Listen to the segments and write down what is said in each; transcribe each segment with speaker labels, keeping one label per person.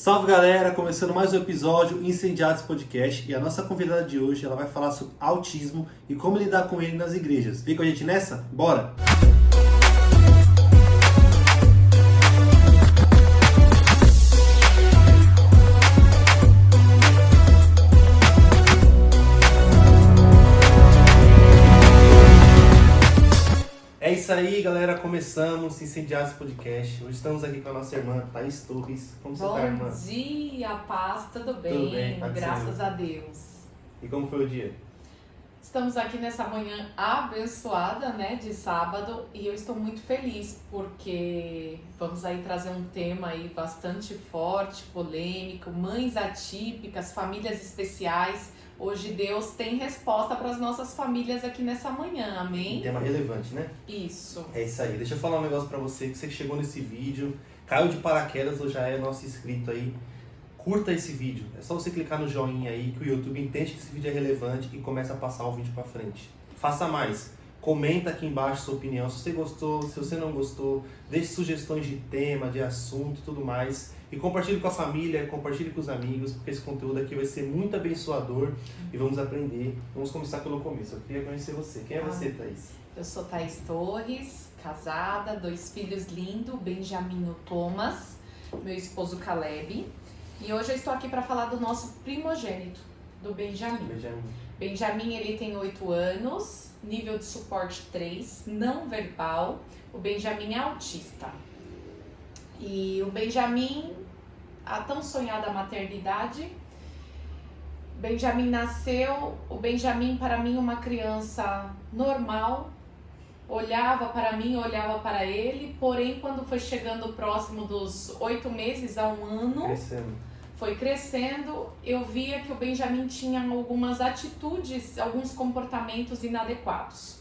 Speaker 1: Salve galera, começando mais um episódio Incendiados Podcast e a nossa convidada de hoje ela vai falar sobre autismo e como lidar com ele nas igrejas. Vem com a gente nessa? Bora! É isso aí, galera. Começamos Incendiados Podcast. Hoje estamos aqui com a nossa irmã, Thaís Torres. Como você tá, irmã?
Speaker 2: Bom dia, paz, tudo bem?
Speaker 1: Tudo bem, tá
Speaker 2: Graças a Deus.
Speaker 1: E como foi o dia?
Speaker 2: Estamos aqui nessa manhã abençoada, né, de sábado, e eu estou muito feliz porque vamos aí trazer um tema aí bastante forte, polêmico, mães atípicas, famílias especiais. Hoje Deus tem resposta para as nossas famílias aqui nessa manhã, amém?
Speaker 1: Um tema relevante, né?
Speaker 2: Isso.
Speaker 1: É isso aí. Deixa eu falar um negócio pra você, que você chegou nesse vídeo, caiu de paraquedas ou já é nosso inscrito aí. Curta esse vídeo. É só você clicar no joinha aí que o YouTube entende que esse vídeo é relevante e começa a passar o vídeo pra frente. Faça mais. Comenta aqui embaixo sua opinião, se você gostou, se você não gostou, deixe sugestões de tema, de assunto e tudo mais. E compartilhe com a família, compartilhe com os amigos, porque esse conteúdo aqui vai ser muito abençoador e vamos aprender. Vamos começar pelo começo. Eu queria conhecer você. Quem é você, Thaís?
Speaker 2: Eu sou Thaís Torres, casada, 2 filhos lindos, Benjamin e Thomas, meu esposo Caleb. E hoje eu estou aqui para falar do nosso primogênito, do Benjamin. Benjamin, ele tem 8 anos, nível de suporte 3, não verbal. O Benjamin é autista. E o Benjamin, a tão sonhada maternidade, Benjamin nasceu, o Benjamin para mim uma criança normal, olhava para mim, olhava para ele, porém quando foi chegando próximo dos 8 meses a 1 ano, foi crescendo, eu via que o Benjamin tinha algumas atitudes, alguns comportamentos inadequados.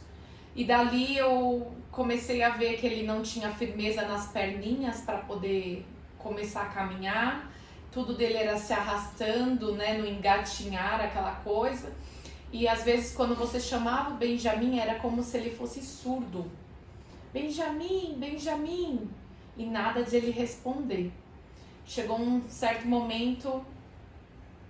Speaker 2: E dali eu comecei a ver que ele não tinha firmeza nas perninhas para poder começar a caminhar. Tudo dele era se arrastando, né, no engatinhar, aquela coisa. E às vezes quando você chamava o Benjamin era como se ele fosse surdo. Benjamin, Benjamin! E nada de ele responder. Chegou um certo momento,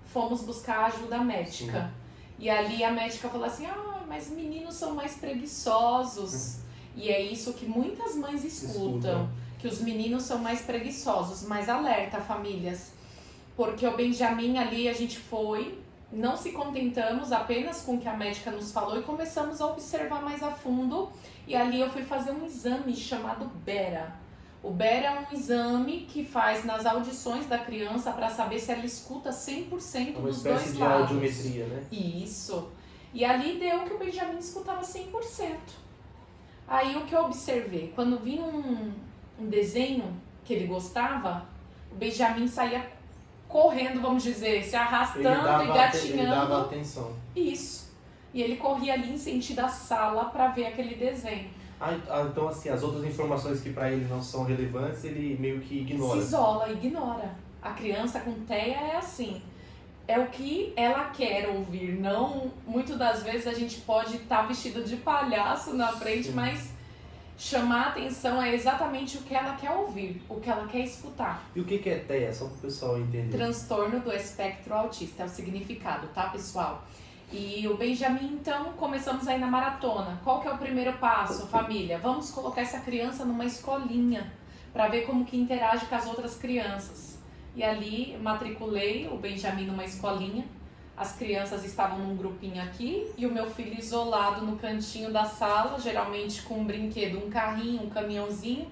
Speaker 2: fomos buscar ajuda médica. Sim. E ali a médica falou assim, mas meninos são mais preguiçosos. E é isso que muitas mães escutam, que os meninos são mais preguiçosos. Mas alerta, famílias, porque o Benjamin ali a gente foi, não se contentamos apenas com o que a médica nos falou e começamos a observar mais a fundo. E ali eu fui fazer um exame chamado BERA. O BERA é um exame que faz nas audições da criança para saber se ela escuta 100% dos dois lados. Uma espécie de
Speaker 1: audiometria, né?
Speaker 2: Isso. E ali deu que o Benjamin escutava 100%. Aí o que eu observei? Quando vinha um desenho que ele gostava, o Benjamin saía correndo, vamos dizer, se arrastando e gatinhando. Ele
Speaker 1: dava atenção.
Speaker 2: Isso. E ele corria ali em sentido à sala para ver aquele desenho.
Speaker 1: Então assim, as outras informações que para ele não são relevantes, ele meio que ignora.
Speaker 2: Se isola, ignora. A criança com TEA é assim. É o que ela quer ouvir. Não, muitas das vezes a gente pode estar vestido de palhaço na frente, sim, mas chamar a atenção é exatamente o que ela quer ouvir, o que ela quer escutar.
Speaker 1: E o que é TEA? Só para o pessoal entender.
Speaker 2: Transtorno do espectro autista, é o significado, tá, pessoal? E o Benjamin, então, começamos aí na maratona. Qual que é o primeiro passo, família? Vamos colocar essa criança numa escolinha para ver como que interage com as outras crianças. E ali matriculei o Benjamin numa escolinha. As crianças estavam num grupinho aqui e o meu filho isolado no cantinho da sala, geralmente com um brinquedo, um carrinho, um caminhãozinho,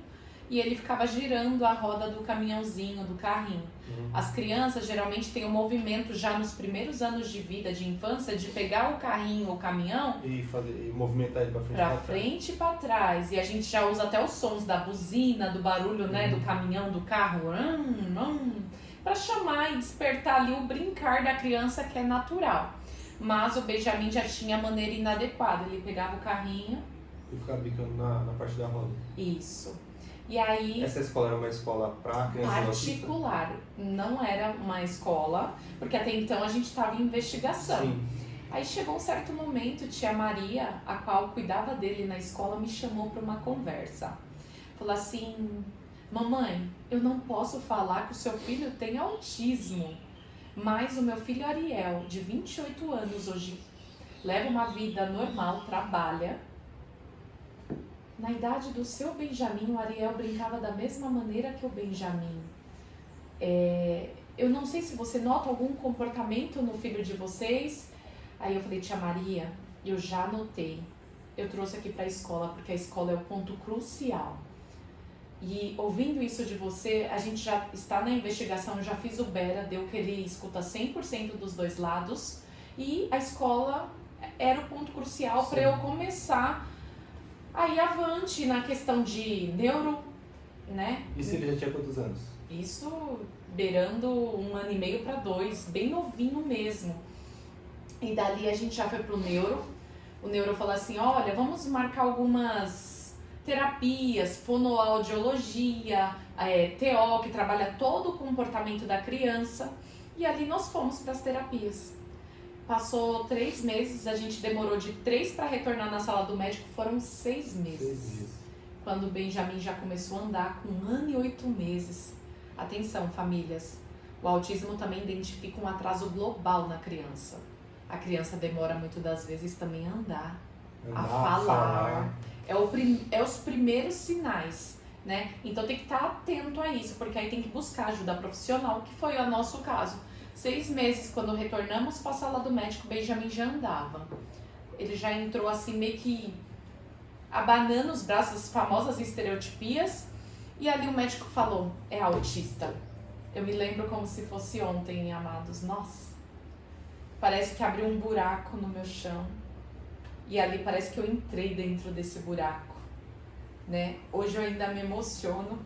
Speaker 2: e ele ficava girando a roda do caminhãozinho, do carrinho. As crianças geralmente têm um movimento já nos primeiros anos de vida, de infância, de pegar o carrinho ou o caminhão
Speaker 1: e movimentar ele
Speaker 2: para frente e para trás. E a gente já usa até os sons da buzina, do barulho, né, do caminhão, do carro, para chamar e despertar ali o brincar da criança, que é natural. Mas o Benjamin já tinha a maneira inadequada. Ele pegava o carrinho
Speaker 1: e ficava brincando na parte da roda.
Speaker 2: Isso. E aí,
Speaker 1: essa escola era uma escola para crianças
Speaker 2: particular, não era uma escola, porque até então a gente estava em investigação. Sim. Aí chegou um certo momento, tia Maria, a qual cuidava dele na escola, me chamou para uma conversa. Falou assim, mamãe, eu não posso falar que o seu filho tem autismo, mas o meu filho Ariel, de 28 anos hoje, leva uma vida normal, trabalha. Na idade do seu Benjamin, o Ariel brincava da mesma maneira que o Benjamin. Eu não sei se você nota algum comportamento no filho de vocês. Aí eu falei, tia Maria, eu já notei. Eu trouxe aqui para a escola, porque a escola é o ponto crucial. E ouvindo isso de você, a gente já está na investigação, eu já fiz o Bera, deu que ele escuta 100% dos dois lados. E a escola era o ponto crucial para eu começar a ir avante na questão de neuro, né?
Speaker 1: E se ele já tinha quantos anos?
Speaker 2: Isso beirando 1 ano e meio para 2, bem novinho mesmo. E dali a gente já foi pro neuro. O neuro falou assim, olha, vamos marcar algumas terapias, fonoaudiologia, TO, que trabalha todo o comportamento da criança. E ali nós fomos para as terapias. Passou 3 meses, a gente demorou de 3 para retornar na sala do médico, foram 6 meses.
Speaker 1: 6 meses.
Speaker 2: Quando o Benjamin já começou a andar com 1 ano e 8 meses. Atenção, famílias, o autismo também identifica um atraso global na criança. A criança demora muitas das vezes também a andar, a falar. É os primeiros sinais, né? Então tem que estar atento a isso, porque aí tem que buscar ajuda profissional, que foi o nosso caso. 6 meses, quando retornamos para a sala do médico, o Benjamin já andava. Ele já entrou assim meio que abanando os braços, as famosas estereotipias. E ali o médico falou, é autista. Eu me lembro como se fosse ontem, amados. Nossa, parece que abriu um buraco no meu chão. E ali parece que eu entrei dentro desse buraco, né? Hoje eu ainda me emociono.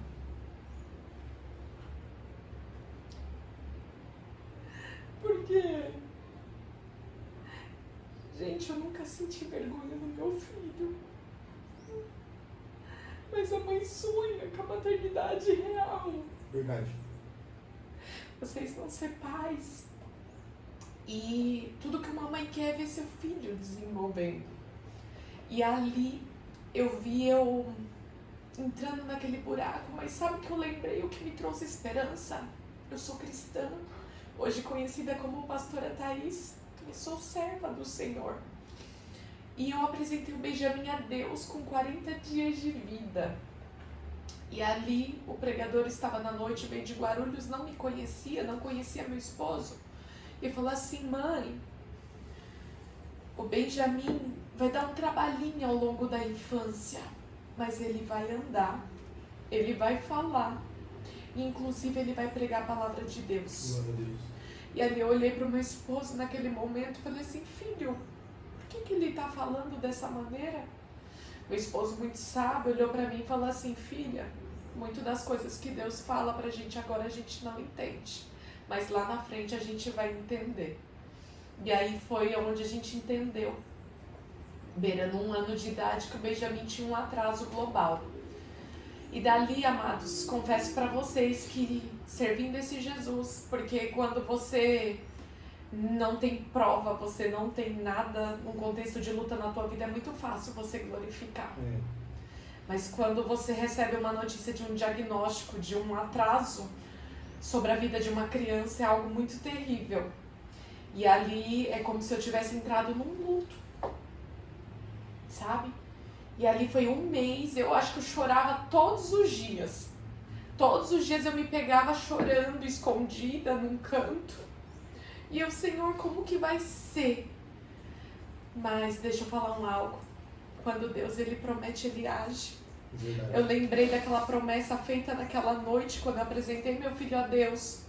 Speaker 2: Porque, gente, eu nunca senti vergonha no meu filho. Mas a mãe sonha com a maternidade real.
Speaker 1: Verdade.
Speaker 2: Vocês vão ser pais. E tudo que uma mãe quer é ver seu filho desenvolvendo. E ali eu vi eu entrando naquele buraco. Mas sabe o que eu lembrei? O que me trouxe esperança? Eu sou cristã. Hoje conhecida como pastora Thaís. E sou serva do Senhor. E eu apresentei o Benjamin a Deus com 40 dias de vida. E ali o pregador estava na noite, veio de Guarulhos, não me conhecia, não conhecia meu esposo. E falou assim, mãe, o Benjamin vai dar um trabalhinho ao longo da infância, mas ele vai andar, ele vai falar. E inclusive ele vai pregar a palavra de Deus.
Speaker 1: Glória a Deus.
Speaker 2: E ali eu olhei para o meu esposo naquele momento e falei assim, filho, por que ele está falando dessa maneira? Meu esposo muito sábio olhou para mim e falou assim, filha, muito das coisas que Deus fala pra gente agora a gente não entende, mas lá na frente a gente vai entender. E aí foi onde a gente entendeu, beirando 1 ano de idade, que o Benjamin tinha um atraso global. E dali, amados, confesso pra vocês que servindo esse Jesus, porque quando você não tem prova, você não tem nada, um contexto de luta na tua vida, é muito fácil você glorificar. Mas quando você recebe uma notícia de um diagnóstico, de um atraso sobre a vida de uma criança, é algo muito terrível. E ali é como se eu tivesse entrado num luto, sabe? E ali foi 1 mês, eu acho que eu chorava todos os dias. Todos os dias eu me pegava chorando, escondida num canto. E eu, Senhor, como que vai ser? Mas deixa eu falar algo. Quando Deus, Ele promete, Ele age.
Speaker 1: Verdade.
Speaker 2: Eu lembrei daquela promessa feita naquela noite, quando eu apresentei meu filho a Deus.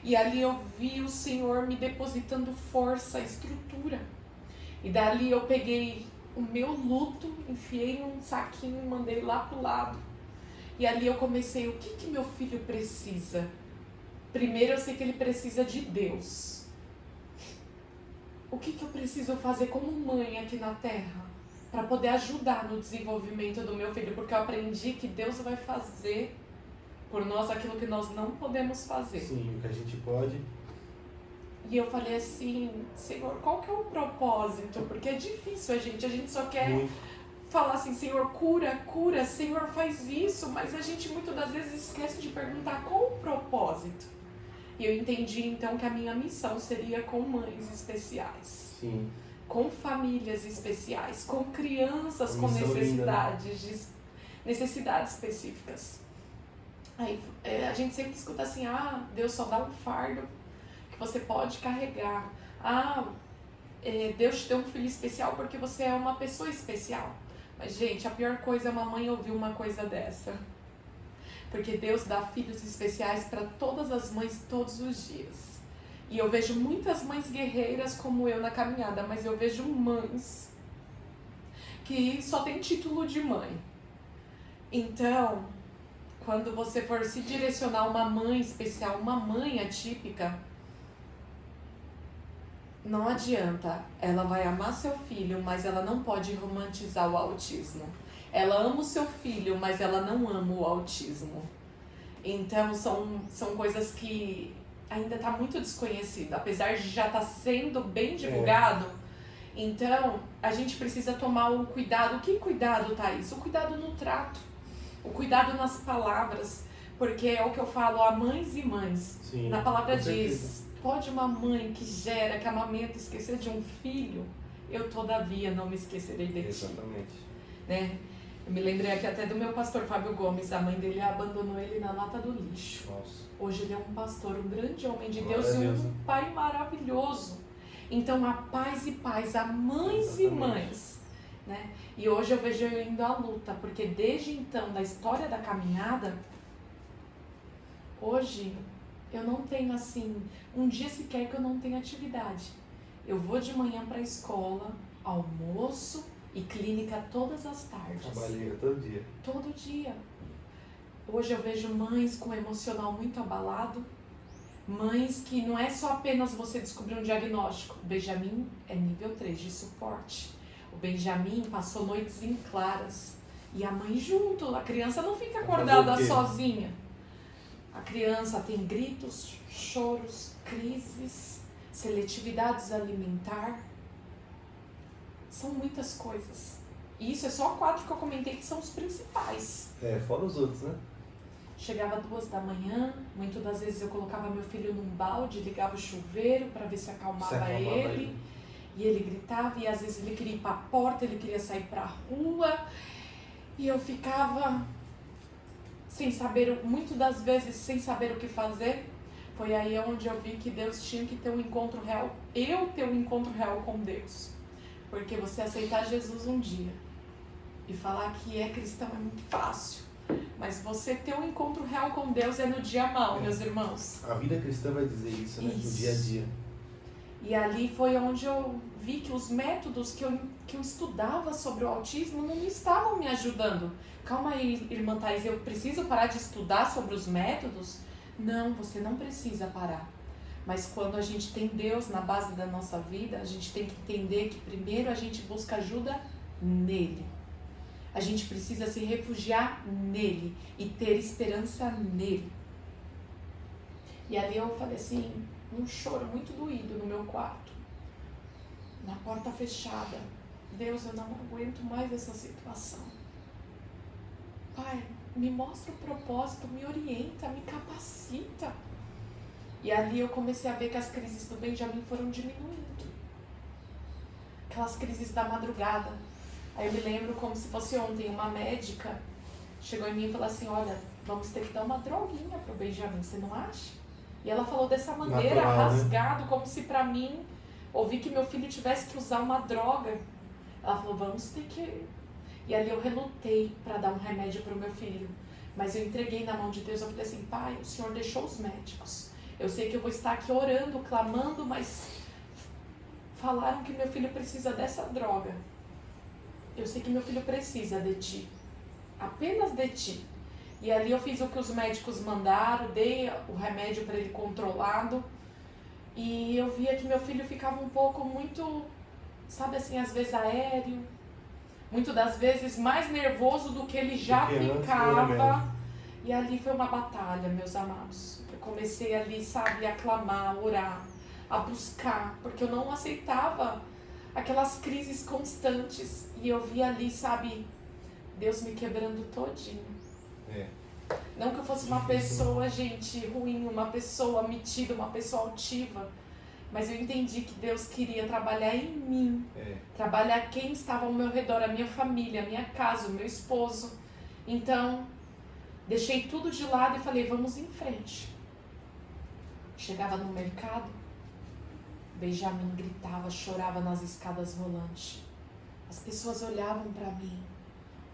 Speaker 2: E ali eu vi o Senhor me depositando força, estrutura. E dali eu peguei o meu luto, enfiei num saquinho e mandei lá pro lado. E ali eu comecei, o que meu filho precisa? Primeiro eu sei que ele precisa de Deus. O que eu preciso fazer como mãe aqui na Terra para poder ajudar no desenvolvimento do meu filho? Porque eu aprendi que Deus vai fazer por nós aquilo que nós não podemos fazer.
Speaker 1: Sim, o que a gente pode.
Speaker 2: E eu falei assim, Senhor, qual que é o propósito? Porque é difícil a gente só quer falar assim, Senhor, cura, cura, Senhor, faz isso, mas a gente muitas das vezes esquece de perguntar qual o propósito. E eu entendi então que a minha missão seria com mães especiais.
Speaker 1: Sim.
Speaker 2: Com famílias especiais, com crianças com necessidades específicas. Aí a gente sempre escuta assim, Deus só dá um fardo que você pode carregar. Deus te deu um filho especial porque você é uma pessoa especial. Mas, gente, a pior coisa é uma mãe ouvir uma coisa dessa. Porque Deus dá filhos especiais para todas as mães todos os dias. E eu vejo muitas mães guerreiras como eu na caminhada, mas eu vejo mães que só tem título de mãe. Então, quando você for se direcionar a uma mãe especial, uma mãe atípica, não adianta. Ela vai amar seu filho, mas ela não pode romantizar o autismo. Ela ama o seu filho, mas ela não ama o autismo. Então, são coisas que ainda está muito desconhecida, apesar de já estar sendo bem divulgado. Então, a gente precisa tomar o cuidado. Que cuidado, Thaís? O cuidado no trato, o cuidado nas palavras, porque é o que eu falo a mães e mães.
Speaker 1: Sim,
Speaker 2: na palavra diz, pode uma mãe que gera, que amamenta, esquecer de um filho? Eu, todavia, não me esquecerei de ti.
Speaker 1: Exatamente.
Speaker 2: Né? Eu me lembrei aqui até do meu pastor Fábio Gomes, a mãe dele abandonou ele na lata do lixo.
Speaker 1: Nossa.
Speaker 2: Hoje ele é um pastor, um grande homem de
Speaker 1: Glória
Speaker 2: Deus
Speaker 1: a
Speaker 2: e
Speaker 1: Deus.
Speaker 2: um pai maravilhoso. Então, há pais e pais, há mães e mães. Né? E hoje eu vejo eu indo à luta, porque desde então, da história da caminhada, hoje eu não tenho assim, um dia sequer que eu não tenho atividade. Eu vou de manhã para a escola, almoço e clínica todas as tardes.
Speaker 1: Trabalheira todo dia.
Speaker 2: Todo dia. Hoje eu vejo mães com o emocional muito abalado, mães que não é só apenas você descobrir um diagnóstico. O Benjamin é nível 3 de suporte. O Benjamin passou noites em claras e a mãe junto. A criança não fica acordada sozinha. A criança tem gritos, choros, crises, seletividades alimentar. São muitas coisas. E isso é só 4 que eu comentei que são os principais.
Speaker 1: Fora os outros, né?
Speaker 2: Chegava 2 da manhã, muitas das vezes eu colocava meu filho num balde, ligava o chuveiro para ver se acalmava ele. E ele gritava, e às vezes ele queria ir para a porta, ele queria sair para a rua. E eu ficava sem saber, muitas das vezes sem saber o que fazer. Foi aí onde eu vi que Deus tinha que ter um encontro real, eu ter um encontro real com Deus. Porque você aceitar Jesus um dia e falar que é cristão é muito fácil. Mas você ter um encontro real com Deus é no dia mau, meus irmãos.
Speaker 1: A vida cristã vai dizer isso, né?
Speaker 2: Isso.
Speaker 1: No dia a dia.
Speaker 2: E ali foi onde eu vi que os métodos que eu estudava sobre o autismo não estavam me ajudando. Calma aí, irmã Thaís, eu preciso parar de estudar sobre os métodos? Não, você não precisa parar. Mas quando a gente tem Deus na base da nossa vida, a gente tem que entender que primeiro a gente busca ajuda nele. A gente precisa se refugiar nele e ter esperança nele. E ali eu falei assim, um choro muito doído no meu quarto, na porta fechada. Deus, eu não aguento mais essa situação. Pai, me mostra o propósito, me orienta, me capacita. E ali eu comecei a ver que as crises do Benjamin foram diminuindo. Aquelas crises da madrugada. Aí eu me lembro como se fosse ontem, uma médica chegou em mim e falou assim, olha, vamos ter que dar uma droguinha pro Benjamin, você não acha? E ela falou dessa maneira,
Speaker 1: natural,
Speaker 2: rasgado, né? Como se pra mim, ouvir que meu filho tivesse que usar uma droga. Ela falou, vamos ter que... E ali eu relutei para dar um remédio pro meu filho. Mas eu entreguei na mão de Deus, eu falei assim, pai, o Senhor deixou os médicos. Eu sei que eu vou estar aqui orando, clamando, mas falaram que meu filho precisa dessa droga. Eu sei que meu filho precisa de ti. Apenas de ti. E ali eu fiz o que os médicos mandaram, dei o remédio para ele controlado. E eu via que meu filho ficava um pouco muito, sabe assim, às vezes aéreo. Muitas das vezes mais nervoso do que ele já ficava. E ali foi uma batalha, meus amados. Eu comecei ali, sabe, a clamar, a orar, a buscar. Porque eu não aceitava aquelas crises constantes. E eu vi ali, sabe, Deus me quebrando todinho. Não que eu fosse uma pessoa, gente, ruim, uma pessoa metida, uma pessoa altiva. Mas eu entendi que Deus queria trabalhar em mim. Trabalhar quem estava ao meu redor, a minha família, a minha casa, o meu esposo. Então, deixei tudo de lado e falei, vamos em frente. Chegava no mercado, Benjamin gritava, chorava nas escadas rolantes. As pessoas olhavam para mim.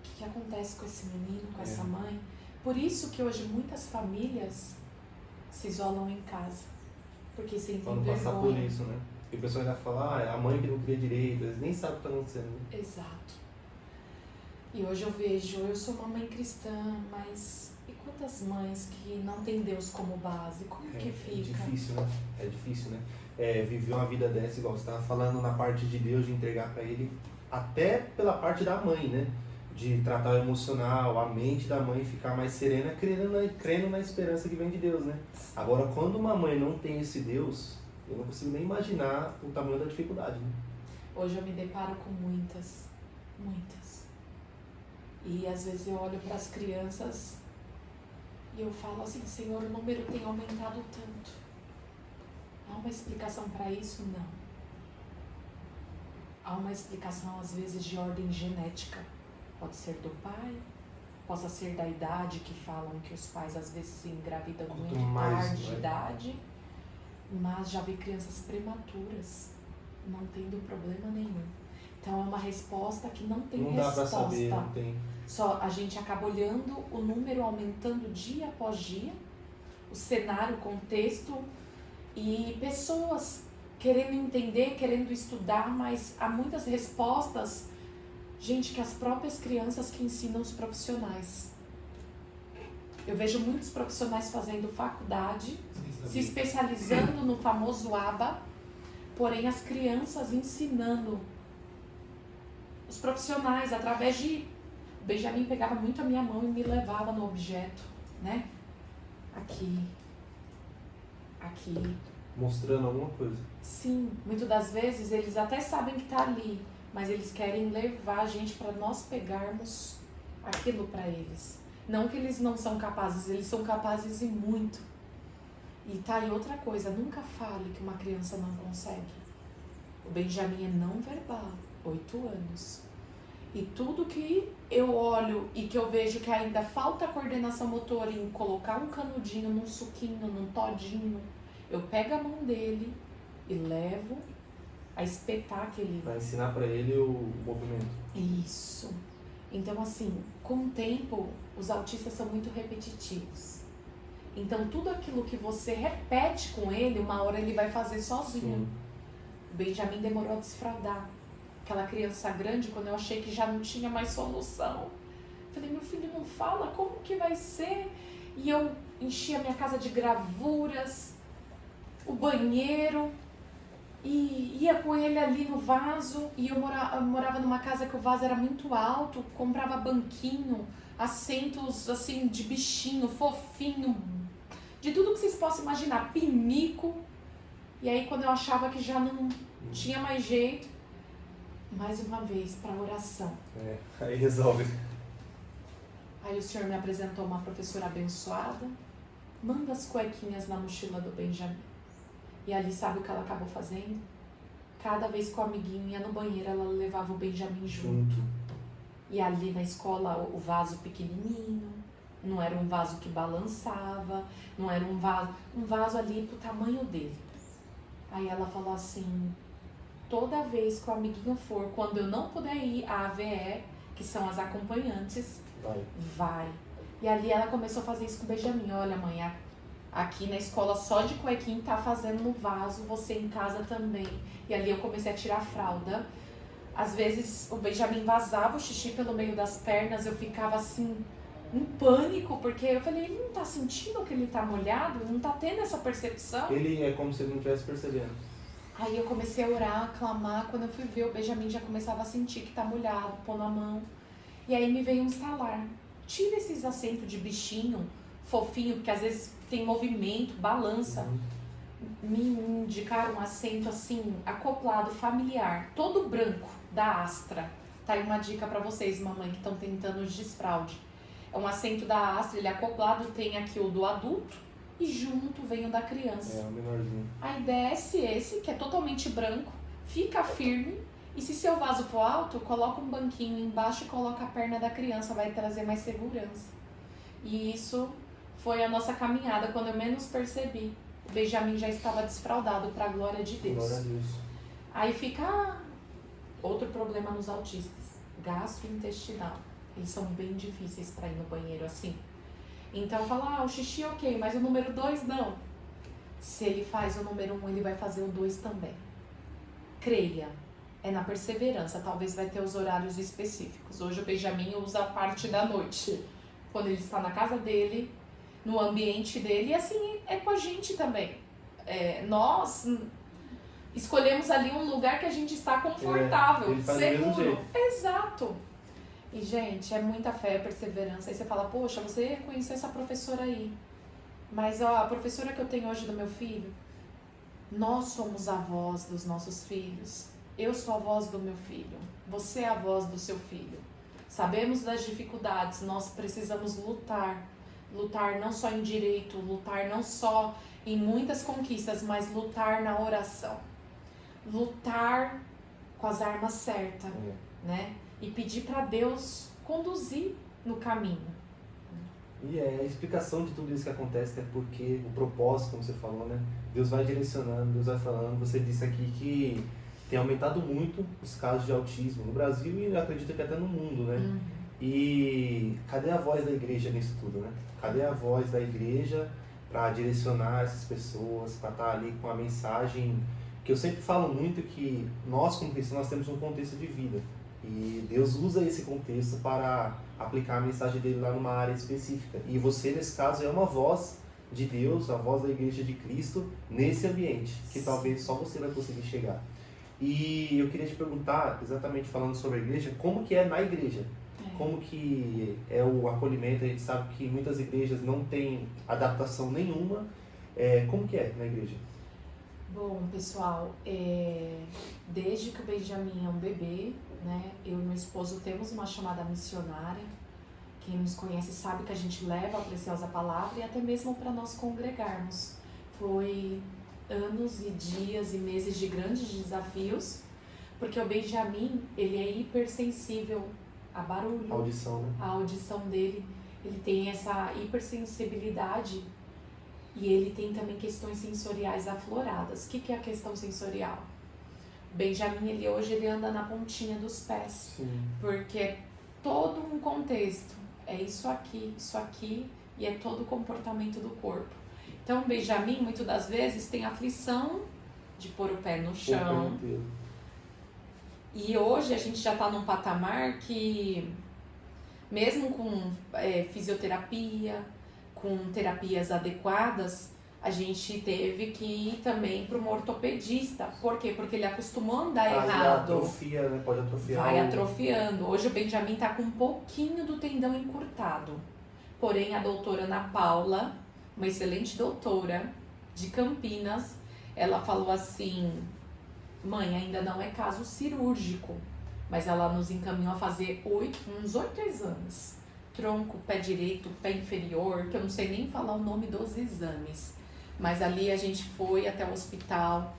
Speaker 2: O que acontece com esse menino, com essa mãe? Por isso que hoje muitas famílias se isolam em casa. Porque sentem vergonha.
Speaker 1: Quando passar por isso, né? E o pessoal ainda fala, é a mãe que não cria direito, eles nem sabem o que está acontecendo. Né?
Speaker 2: Exato. E hoje eu vejo, eu sou uma mãe cristã, mas e quantas mães que não têm Deus como base? Como que fica?
Speaker 1: É difícil, né? É difícil, né? Viver uma vida dessa, igual você estava falando na parte de Deus, de entregar para Ele, até pela parte da mãe, né? De tratar o emocional, a mente da mãe ficar mais serena, crendo na esperança que vem de Deus, né? Agora, quando uma mãe não tem esse Deus, eu não consigo nem imaginar o tamanho da dificuldade, né?
Speaker 2: Hoje eu me deparo com muitas. E às vezes eu olho para as crianças e eu falo assim, Senhor, o número tem aumentado tanto. Há uma explicação para isso? Não. Há uma explicação às vezes de ordem genética. Pode ser do pai, possa ser da idade, que falam que os pais às vezes se engravidam muito tarde de idade, mas já vi crianças prematuras, não tendo problema nenhum. Então é uma resposta que não tem resposta. Não dá pra saber, não tem. Só a gente acaba olhando o número aumentando dia após dia, o cenário, o contexto e pessoas querendo entender, querendo estudar, mas há muitas respostas, gente, que as próprias crianças que ensinam os profissionais. Eu vejo muitos profissionais fazendo faculdade, se especializando no famoso ABA, porém as crianças ensinando. Os profissionais, através de... Benjamin pegava muito a minha mão e me levava no objeto, né? Aqui.
Speaker 1: Mostrando alguma coisa.
Speaker 2: Sim, muitas das vezes eles até sabem que está ali, mas eles querem levar a gente para nós pegarmos aquilo para eles. Não que eles não são capazes, eles são capazes e muito. E tá aí outra coisa, nunca fale que uma criança não consegue. O Benjamin é não verbal, 8 anos. E tudo que eu olho e que eu vejo que ainda falta coordenação motora em colocar um canudinho num suquinho, num todinho, eu pego a mão dele e levo a espetar aquele...
Speaker 1: Vai ensinar para ele o movimento.
Speaker 2: Isso. Então, assim, com o tempo, os autistas são muito repetitivos. Então, tudo aquilo que você repete com ele, uma hora ele vai fazer sozinho. Sim. O Benjamin demorou a desfraldar. Aquela criança grande, quando eu achei que já não tinha mais solução. Falei, meu filho não fala, como que vai ser? E eu enchi a minha casa de gravuras, o banheiro, e ia com ele ali no vaso. E eu morava numa casa que o vaso era muito alto, comprava banquinho, assentos assim de bichinho, fofinho, de tudo que vocês possam imaginar, pinico. E aí quando eu achava que já não tinha mais jeito, mais uma vez para oração.
Speaker 1: Aí resolve.
Speaker 2: Aí o Senhor me apresentou uma professora abençoada, manda as cuequinhas na mochila do Benjamin. E ali sabe o que ela acabou fazendo? Cada vez que o amiguinho ia no banheiro, ela levava o Benjamin junto. E ali na escola, o vaso pequenininho, não era um vaso que balançava, não era um vaso ali pro tamanho dele. Aí ela falou assim, toda vez que o amiguinho for, quando eu não puder ir, a AVE, que são as acompanhantes, vai. E ali ela começou a fazer isso com o Benjamin. Olha, mãe, aqui na escola só de cuequinho tá fazendo no vaso, você em casa também. E ali eu comecei a tirar a fralda. Às vezes o Benjamin vazava o xixi pelo meio das pernas, eu ficava assim, em pânico, porque eu falei, ele não tá sentindo que ele tá molhado? Não tá tendo essa percepção?
Speaker 1: Ele é como se ele não estivesse percebendo.
Speaker 2: Aí eu comecei a orar, a clamar, quando eu fui ver, o Benjamin já começava a sentir que tá molhado, pondo a mão. E aí me veio um estalar. Tira esses assentos de bichinho, fofinho, porque às vezes tem movimento, balança. Me indicar um assento assim, acoplado, familiar, todo branco, da Astra. Tá aí uma dica para vocês, mamãe, que estão tentando desfraude. É um assento da Astra, ele é acoplado, tem aqui o do adulto e junto vem o da criança.
Speaker 1: É, o menorzinho.
Speaker 2: Aí desce esse, que é totalmente branco, fica firme. E se seu vaso for alto, coloca um banquinho embaixo e coloca a perna da criança, vai trazer mais segurança. E isso foi a nossa caminhada, quando eu menos percebi. O Benjamin já estava desfraldado, para a glória de Deus.
Speaker 1: Glória a Deus.
Speaker 2: Aí fica outro problema nos autistas, gastrointestinal. Eles são bem difíceis para ir no banheiro assim. Então fala, o xixi ok, mas o número 2 não. Se ele faz o número 1, ele vai fazer o 2 também. Creia. É na perseverança, talvez vai ter os horários específicos. Hoje o Benjamin usa a parte da noite, quando ele está na casa dele, no ambiente dele, e assim é com a gente também. Nós escolhemos ali um lugar que a gente está confortável,
Speaker 1: ele faz do mesmo
Speaker 2: seguro.
Speaker 1: jeito.
Speaker 2: Exato. E, gente, é muita fé, perseverança. Aí você fala, poxa, você conheceu essa professora aí, mas ó, a professora que eu tenho hoje do meu filho, nós somos a voz dos nossos filhos. Eu sou a voz do meu filho, você é a voz do seu filho. Sabemos das dificuldades, nós precisamos lutar. Lutar não só em direito, lutar não só em muitas conquistas, mas lutar na oração. Lutar com as armas certas, né? E pedir para Deus conduzir no caminho.
Speaker 1: E a explicação de tudo isso que acontece é porque o propósito, como você falou, né? Deus vai direcionando, Deus vai falando. Você disse aqui que tem aumentado muito os casos de autismo no Brasil e acredito que até no mundo, né?
Speaker 2: Uhum.
Speaker 1: E cadê a voz da igreja nisso tudo, né? Cadê a voz da igreja para direcionar essas pessoas, para estar ali com a mensagem? Que eu sempre falo muito que nós, como cristãos, nós temos um contexto de vida. E Deus usa esse contexto para aplicar a mensagem dele lá numa área específica. E você, nesse caso, é uma voz de Deus, a voz da igreja de Cristo, nesse ambiente, que talvez só você vai conseguir chegar. E eu queria te perguntar, exatamente falando sobre a igreja, como que é na igreja? Como que é o acolhimento? A gente sabe que muitas igrejas não têm adaptação nenhuma. Como que é na igreja?
Speaker 2: Bom, pessoal, desde que o Benjamin é um bebê, né, eu e meu esposo temos uma chamada missionária. Quem nos conhece sabe que a gente leva a preciosa palavra e até mesmo para nós congregarmos. Foi anos e dias e meses de grandes desafios, porque o Benjamin, ele é hipersensível a barulho.
Speaker 1: A audição, né?
Speaker 2: A audição dele, ele tem essa hipersensibilidade e ele tem também questões sensoriais afloradas. O que é a questão sensorial? O Benjamin, hoje ele anda na pontinha dos pés.
Speaker 1: Sim.
Speaker 2: Porque é todo um contexto. É isso aqui e é todo o comportamento do corpo. Então, o Benjamin, muitas das vezes, tem aflição de pôr o pé no chão. E hoje a gente já está num patamar que, mesmo com fisioterapia, com terapias adequadas, a gente teve que ir também para um ortopedista. Por quê? Porque ele acostumou a andar errado.
Speaker 1: Atrofia, né? Pode atrofiar.
Speaker 2: Vai atrofiando. Hoje o Benjamin está com um pouquinho do tendão encurtado. Porém, a doutora Ana Paula, uma excelente doutora de Campinas, ela falou assim: mãe, ainda não é caso cirúrgico, mas ela nos encaminhou a fazer uns 8 exames. Tronco, pé direito, pé inferior, que eu não sei nem falar o nome dos exames. Mas ali a gente foi até o hospital.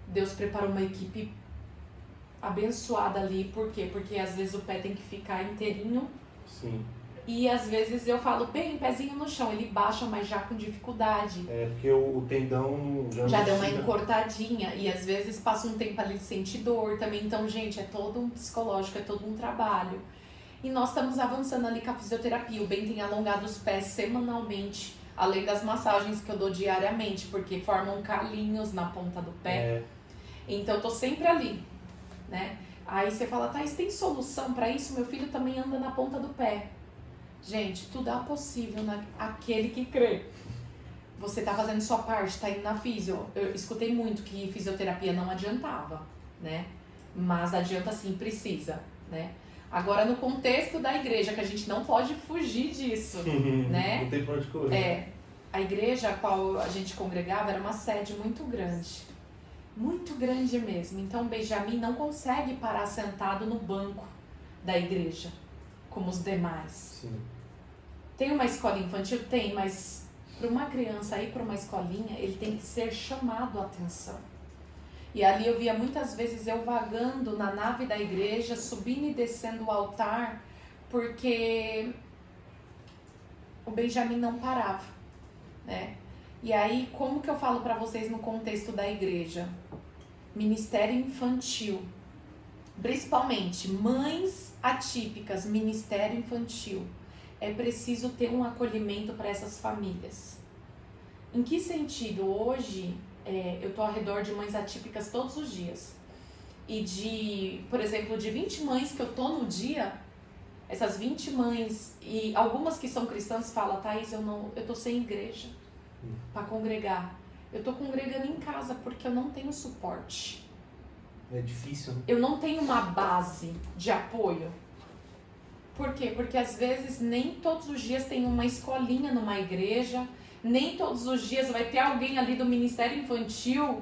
Speaker 2: Deus preparou uma equipe abençoada ali. Por quê? Porque às vezes o pé tem que ficar inteirinho.
Speaker 1: Sim.
Speaker 2: E às vezes eu falo, bem, pezinho no chão. Ele baixa, mas já com dificuldade.
Speaker 1: Porque o tendão
Speaker 2: já deu uma encortadinha. E às vezes passa um tempo ali, sente dor também. Então, gente, é todo um psicológico, é todo um trabalho. E nós estamos avançando ali com a fisioterapia. O Ben tem alongado os pés semanalmente, além das massagens que eu dou diariamente, porque formam calinhos na ponta do pé. Então eu tô sempre ali, né? Aí você fala, Thaís, tem solução para isso? Meu filho também anda na ponta do pé. Gente, tudo é possível naquele que crê. Você tá fazendo sua parte, tá indo na fisio. Eu escutei muito que fisioterapia não adiantava, né? Mas adianta sim, precisa, né? Agora, no contexto da igreja, que a gente não pode fugir disso, né?
Speaker 1: Não tem pra onde correr.
Speaker 2: a igreja a qual a gente congregava era uma sede muito grande mesmo. Então Benjamin não consegue parar sentado no banco da igreja, como os demais.
Speaker 1: Sim.
Speaker 2: Tem uma escola infantil? Tem, mas para uma criança ir para uma escolinha, ele tem que ser chamado a atenção. E ali eu via muitas vezes eu vagando na nave da igreja, subindo e descendo o altar, porque o Benjamin não parava, né? E aí, como que eu falo para vocês no contexto da igreja? Ministério infantil, principalmente mães atípicas, ministério infantil. É preciso ter um acolhimento para essas famílias. Em que sentido? Hoje, eu estou ao redor de mães atípicas todos os dias. E por exemplo, de 20 mães que eu tô no dia, essas 20 mães, e algumas que são cristãs falam, Thaís, eu tô sem igreja para congregar. Eu tô congregando em casa porque eu não tenho suporte.
Speaker 1: É difícil, né?
Speaker 2: Eu não tenho uma base de apoio. Por quê? Porque às vezes nem todos os dias tem uma escolinha numa igreja, nem todos os dias vai ter alguém ali do Ministério Infantil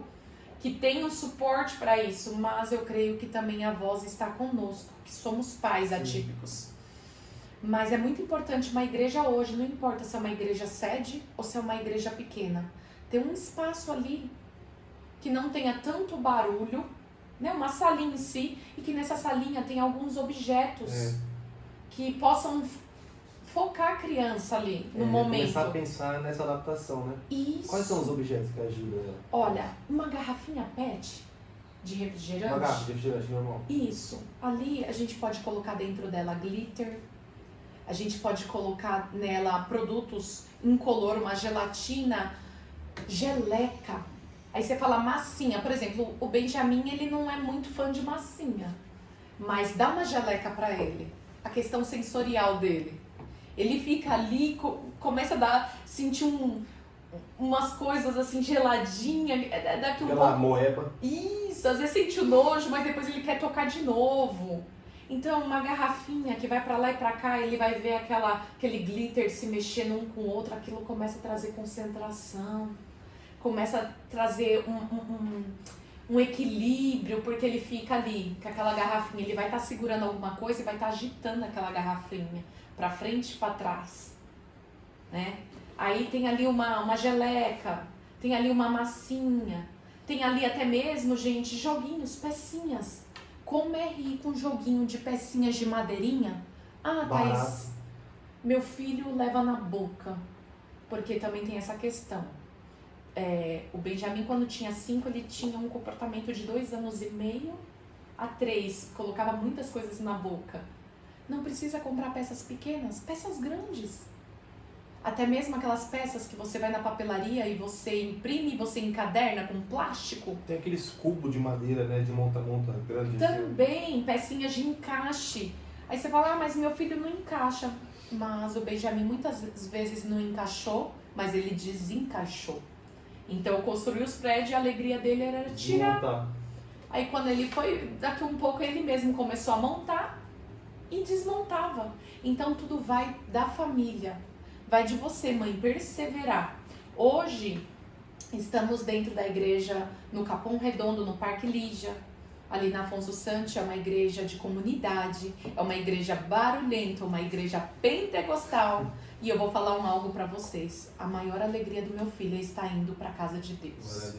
Speaker 2: que tem o suporte para isso, mas eu creio que também a voz está conosco, que somos pais atípicos. Mas é muito importante uma igreja hoje, não importa se é uma igreja sede ou se é uma igreja pequena, ter um espaço ali que não tenha tanto barulho, né? Uma salinha em si, e que nessa salinha tenha alguns objetos que possam focar a criança ali no momento.
Speaker 1: Começar a pensar nessa adaptação, né?
Speaker 2: Isso.
Speaker 1: Quais são os objetos que ajudam ela?
Speaker 2: Olha, uma garrafinha PET de refrigerante.
Speaker 1: Uma garrafa de refrigerante normal.
Speaker 2: Isso. Ali a gente pode colocar dentro dela glitter. A gente pode colocar nela produtos incolor, uma gelatina, geleca. Aí você fala massinha. Por exemplo, o Benjamin, ele não é muito fã de massinha. Mas dá uma geleca pra ele. A questão sensorial dele. Ele fica ali, começa a sentir umas coisas assim, geladinha. Daqui
Speaker 1: Aquela moeba.
Speaker 2: Isso, às vezes sente o nojo, mas depois ele quer tocar de novo. Então, uma garrafinha que vai pra lá e pra cá, ele vai ver aquele glitter se mexendo um com o outro, aquilo começa a trazer concentração, começa a trazer um equilíbrio, porque ele fica ali com aquela garrafinha, ele vai estar segurando alguma coisa e vai estar agitando aquela garrafinha pra frente e pra trás, né? Aí tem ali uma geleca, tem ali uma massinha, tem ali até mesmo, gente, joguinhos, pecinhas. Como é rico um joguinho de pecinhas de madeirinha? Ah, Thaís, meu filho leva na boca, porque também tem essa questão. O Benjamin, quando tinha 5, ele tinha um comportamento de 2 anos e meio a 3, colocava muitas coisas na boca. Não precisa comprar peças pequenas, peças grandes. Até mesmo aquelas peças que você vai na papelaria e você imprime e você encaderna com plástico.
Speaker 1: Tem aqueles cubos de madeira, né, de monta-monta grande.
Speaker 2: Também, pecinhas de encaixe. Aí você fala, mas meu filho não encaixa. Mas o Benjamin muitas vezes não encaixou, mas ele desencaixou. Então construiu os prédios e a alegria dele era tirar.
Speaker 1: Desmontar.
Speaker 2: Aí quando ele foi, daqui um pouco ele mesmo começou a montar e desmontava. Então tudo vai da família. Vai de você, mãe, perseverar. Hoje, estamos dentro da igreja no Capão Redondo, no Parque Lígia. Ali na Afonso Santos, é uma igreja de comunidade, é uma igreja barulhenta, uma igreja pentecostal. E eu vou falar algo para vocês. A maior alegria do meu filho é estar indo para a casa de Deus.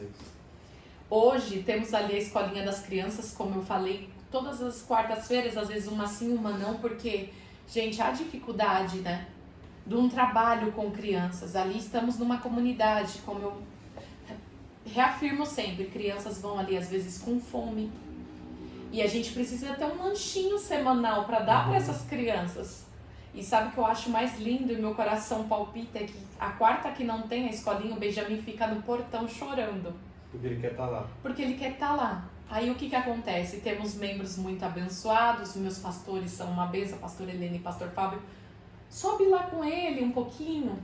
Speaker 2: Hoje, temos ali a escolinha das crianças, como eu falei, todas as quartas-feiras, às vezes uma sim, uma não, porque, gente, há dificuldade, né? De um trabalho com crianças. Ali estamos numa comunidade, como eu reafirmo sempre, crianças vão ali às vezes com fome. E a gente precisa ter um lanchinho semanal para dar para essas crianças. E sabe o que eu acho mais lindo e meu coração palpita? É que a quarta que não tem a escolinha, o Benjamin fica no portão chorando.
Speaker 1: Porque ele quer estar lá.
Speaker 2: Porque ele quer estar lá. Aí o que acontece? Temos membros muito abençoados, meus pastores são uma benção, pastor Helene e pastor Fábio. Sobe lá com ele um pouquinho.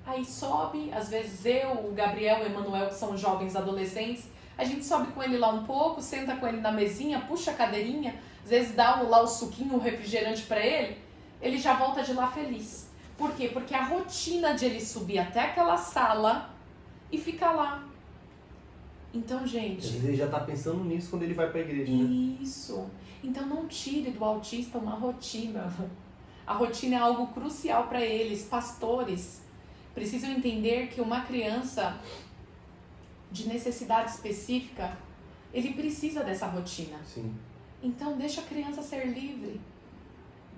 Speaker 2: Aí sobe, às vezes eu, o Gabriel e o Emanuel, que são jovens adolescentes, a gente sobe com ele lá um pouco, senta com ele na mesinha, puxa a cadeirinha, às vezes dá lá o suquinho, o refrigerante pra ele, ele já volta de lá feliz. Por quê? Porque a rotina de ele subir até aquela sala e ficar lá. Então,
Speaker 1: Às
Speaker 2: gente...
Speaker 1: vezes ele já tá pensando nisso quando ele vai pra igreja, né?
Speaker 2: Isso. Então não tire do autista uma rotina. A rotina é algo crucial para eles. Pastores precisam entender que uma criança de necessidade específica, ele precisa dessa rotina.
Speaker 1: Sim.
Speaker 2: Então deixa a criança ser livre.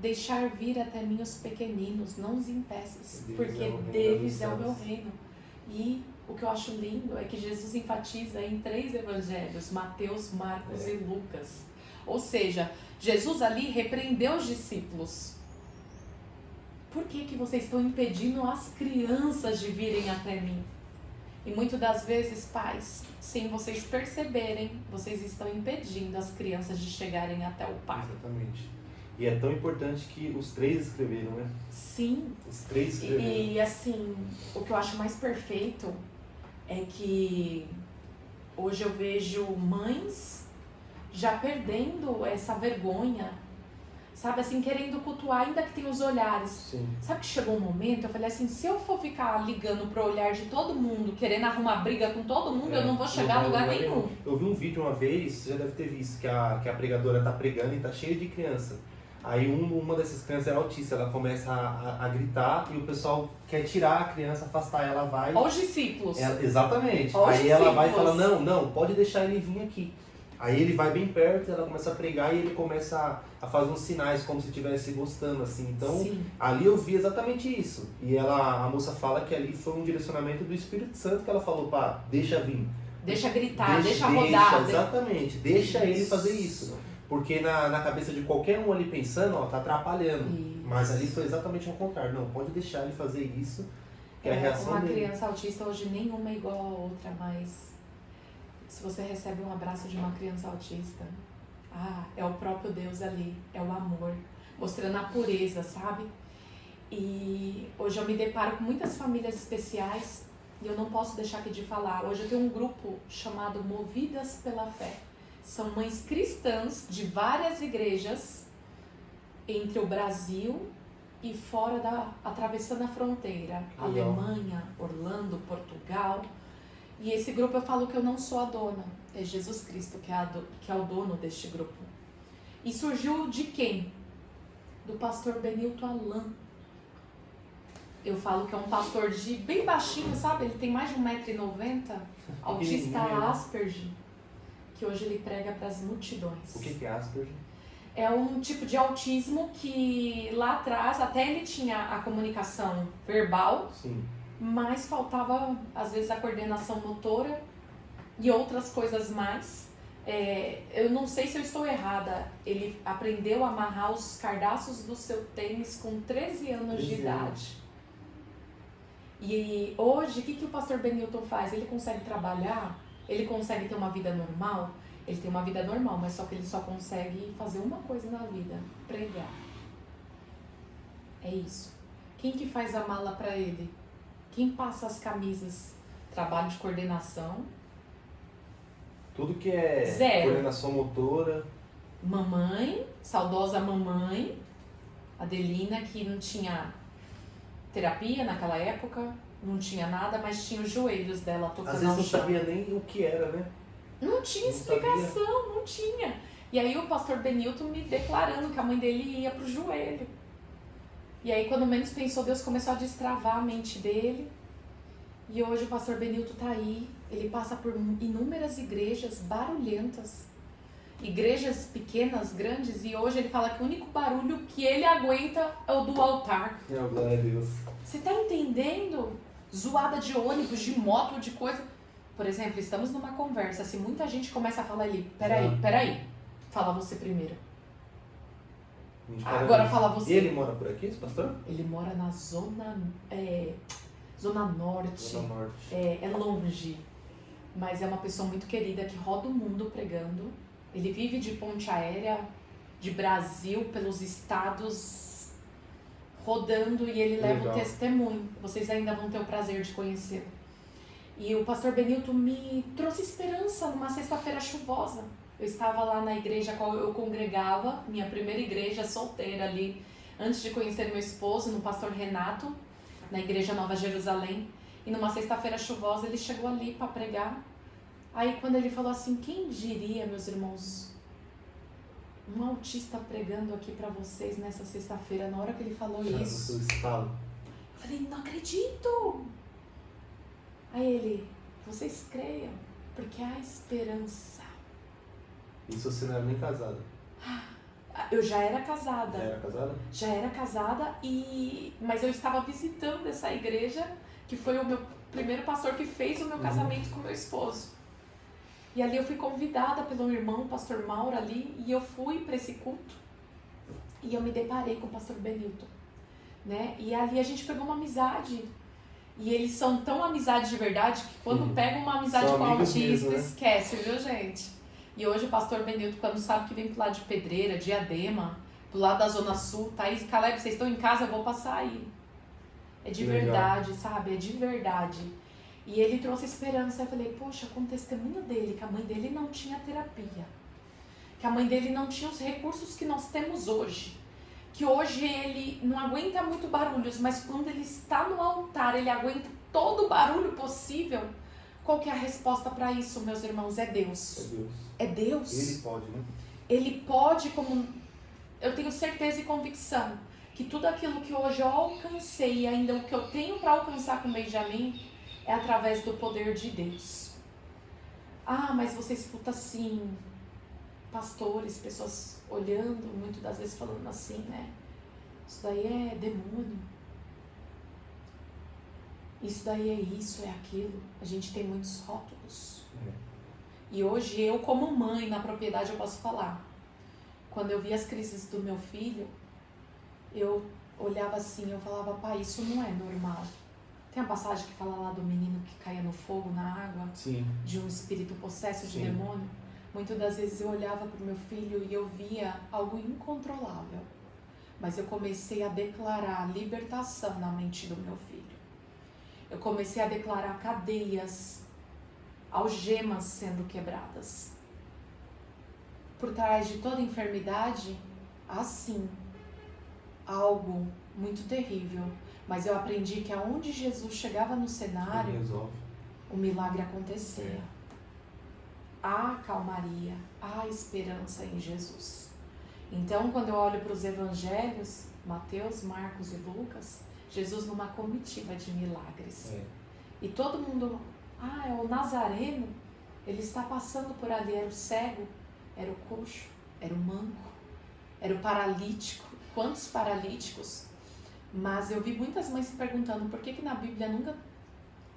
Speaker 2: Deixar vir até mim os pequeninos, não os impeças, porque deles é o meu reino. E o que eu acho lindo é que Jesus enfatiza em 3 evangelhos, Mateus, Marcos e Lucas. Ou seja, Jesus ali repreendeu os discípulos. Por que vocês estão impedindo as crianças de virem até mim? E muitas das vezes, pais, sem vocês perceberem, vocês estão impedindo as crianças de chegarem até o Pai.
Speaker 1: Exatamente. E é tão importante que os 3 escreveram, né?
Speaker 2: Sim.
Speaker 1: Os 3 escreveram.
Speaker 2: E assim, o que eu acho mais perfeito é que hoje eu vejo mães já perdendo essa vergonha, sabe, assim, querendo cultuar, ainda que tem os olhares.
Speaker 1: Sim.
Speaker 2: Sabe que chegou um momento, eu falei assim, se eu for ficar ligando pro olhar de todo mundo, querendo arrumar briga com todo mundo, eu não vou chegar a lugar nenhum.
Speaker 1: Eu vi um vídeo uma vez, você já deve ter visto, que a pregadora tá pregando e tá cheia de criança. Aí uma dessas crianças é autista, ela começa a gritar e o pessoal quer tirar a criança, afastar, ela vai...
Speaker 2: Olha os discípulos.
Speaker 1: Exatamente.
Speaker 2: Olha os
Speaker 1: aí ela vai e
Speaker 2: discípulos.
Speaker 1: fala, não, pode deixar ele vir aqui. Aí ele vai bem perto, ela começa a pregar e ele começa a fazer uns sinais como se estivesse gostando, assim. Então,
Speaker 2: Sim.
Speaker 1: ali eu vi exatamente isso. E a moça fala que ali foi um direcionamento do Espírito Santo que ela falou, pá, deixa vir.
Speaker 2: Deixa gritar, deixa rodar.
Speaker 1: Exatamente, deixa ele fazer isso. Porque na cabeça de qualquer um ali pensando, ó, tá atrapalhando.
Speaker 2: Isso.
Speaker 1: Mas ali foi exatamente ao contrário. Não, pode deixar ele fazer isso, que é a reação
Speaker 2: uma
Speaker 1: dele.
Speaker 2: criança autista hoje nenhuma é igual a outra, mas se você recebe um abraço de uma criança autista, é o próprio Deus ali, é o amor, mostrando a pureza, sabe? E hoje eu me deparo com muitas famílias especiais e eu não posso deixar aqui de falar. Hoje eu tenho um grupo chamado Movidas pela Fé. São mães cristãs de várias igrejas entre o Brasil e fora atravessando a fronteira.
Speaker 1: Legal.
Speaker 2: Alemanha, Orlando, Portugal. E esse grupo eu falo que eu não sou a dona. É Jesus Cristo que é o dono deste grupo. E surgiu de quem? Do pastor Benilton Alan. Eu falo que é um pastor bem baixinho, sabe? Ele tem mais de 1,90 m, autista Asperger, que hoje ele prega para as multidões.
Speaker 1: O que é Asperger?
Speaker 2: É um tipo de autismo que lá atrás até ele tinha a comunicação verbal,
Speaker 1: Sim.
Speaker 2: mas faltava às vezes a coordenação motora e outras coisas mais. Eu não sei se eu estou errada, ele aprendeu a amarrar os cardaços do seu tênis com 13 anos de idade. E hoje, o que o pastor Benilton faz? Ele consegue trabalhar, ele consegue ter uma vida normal. Ele tem uma vida normal, mas só que ele só consegue fazer uma coisa na vida, pregar. É isso. Quem que faz a mala para ele? Quem passa as camisas? Trabalho de coordenação.
Speaker 1: Tudo que é
Speaker 2: Zero.
Speaker 1: Coordenação motora.
Speaker 2: Mamãe, saudosa mamãe, Adelina, que não tinha terapia naquela época, não tinha nada, mas tinha os joelhos dela tocando
Speaker 1: Às vezes
Speaker 2: ao
Speaker 1: não
Speaker 2: chão.
Speaker 1: sabia nem o que era, né?
Speaker 2: Não tinha explicação, não tinha. E aí o pastor Benilton me declarando que a mãe dele ia pro joelho. E aí quando menos pensou, Deus começou a destravar a mente dele. E hoje o pastor Benilton tá aí, ele passa por inúmeras igrejas barulhentas. Igrejas pequenas, grandes, e hoje ele fala que o único barulho que ele aguenta é o do altar.
Speaker 1: Glória a Deus.
Speaker 2: Você tá entendendo? Zoada de ônibus, de moto, de coisa. Por exemplo, estamos numa conversa, se muita gente começa a falar ali, peraí, fala você primeiro. Agora fala você.
Speaker 1: E ele mora por aqui, esse pastor?
Speaker 2: Ele mora na zona norte.
Speaker 1: Zona Norte.
Speaker 2: É longe, mas é uma pessoa muito querida que roda o mundo pregando. Ele vive de ponte aérea, de Brasil, pelos estados, rodando, e ele leva o testemunho. Vocês ainda vão ter o prazer de conhecê-lo. E o pastor Benilton me trouxe esperança numa sexta-feira chuvosa. Eu estava lá na igreja a qual eu congregava, minha primeira igreja solteira ali, antes de conhecer meu esposo, no pastor Renato, na Igreja Nova Jerusalém. E numa sexta-feira chuvosa, ele chegou ali para pregar. Aí quando ele falou assim, quem diria, meus irmãos, um autista pregando aqui para vocês nessa sexta-feira, na hora que ele falou isso, eu falei, não acredito! Aí ele, vocês creiam, porque há esperança.
Speaker 1: Isso você não era nem casada?
Speaker 2: Eu já era casada.
Speaker 1: Já era casada?
Speaker 2: Já era casada, mas eu estava visitando essa igreja, que foi o meu primeiro pastor que fez o meu casamento com meu esposo. E ali eu fui convidada pelo irmão, o pastor Mauro ali, e eu fui para esse culto. E eu me deparei com o pastor Benilton, né? E ali a gente pegou uma amizade. E eles são tão amizade de verdade que quando pegam uma amizade com o autista, mesmo, né? Esquece, viu, gente? E hoje o pastor Benilton, quando sabe que vem pro lado de Pedreira, Diadema, pro lado da Zona Sul, Thaís, Caleb, vocês estão em casa, eu vou passar aí. É de verdade, sabe? É de verdade. E ele trouxe esperança. Eu falei, poxa, com o testemunho dele, que a mãe dele não tinha terapia, que a mãe dele não tinha os recursos que nós temos hoje, que hoje ele não aguenta muito barulhos, mas quando ele está no altar, ele aguenta todo o barulho possível. Qual que é a resposta para isso, meus irmãos? É Deus.
Speaker 1: É Deus.
Speaker 2: É Deus.
Speaker 1: Ele pode, né?
Speaker 2: Ele pode, como eu tenho certeza e convicção, que tudo aquilo que hoje eu alcancei e ainda o que eu tenho para alcançar com Benjamin é através do poder de Deus. Ah, mas você escuta assim, pastores, pessoas olhando, muitas das vezes falando assim, né? Isso daí é demônio. Isso daí é isso, é aquilo. A gente tem muitos rótulos. E hoje eu, como mãe, na propriedade, eu posso falar. Quando eu vi as crises do meu filho, eu olhava assim, eu falava, pai, isso não é normal. Tem a passagem que fala lá do menino que caía no fogo, na água,
Speaker 1: sim,
Speaker 2: de um espírito possesso de
Speaker 1: sim,
Speaker 2: demônio. Muitas das vezes eu olhava para o meu filho e eu via algo incontrolável. Mas eu comecei a declarar libertação na mente do meu filho. Eu comecei a declarar cadeias, algemas sendo quebradas. Por trás de toda enfermidade, há sim algo muito terrível. Mas eu aprendi que aonde Jesus chegava no cenário, o milagre acontecia. Há calmaria, há esperança em Jesus. Então, quando eu olho para os evangelhos, Mateus, Marcos e Lucas, Jesus numa comitiva de milagres. E todo mundo, é o Nazareno, ele está passando por ali, era o cego, era o coxo, era o manco, era o paralítico. Quantos paralíticos? Mas eu vi muitas mães se perguntando por que na Bíblia nunca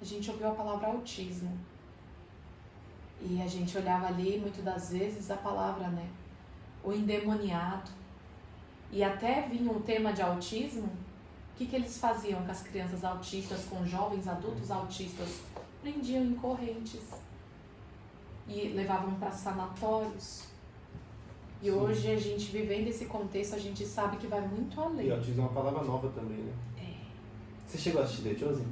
Speaker 2: a gente ouviu a palavra autismo. E a gente olhava ali, muitas das vezes, a palavra, né? O endemoniado. E até vinha um tema de autismo. O que eles faziam com as crianças autistas, com jovens adultos autistas? Prendiam em correntes. E levavam para sanatórios. E sim, hoje a gente vivendo esse contexto, a gente sabe que vai muito além.
Speaker 1: E autismo é uma palavra nova também, né? Você chegou a assistir The Chosen?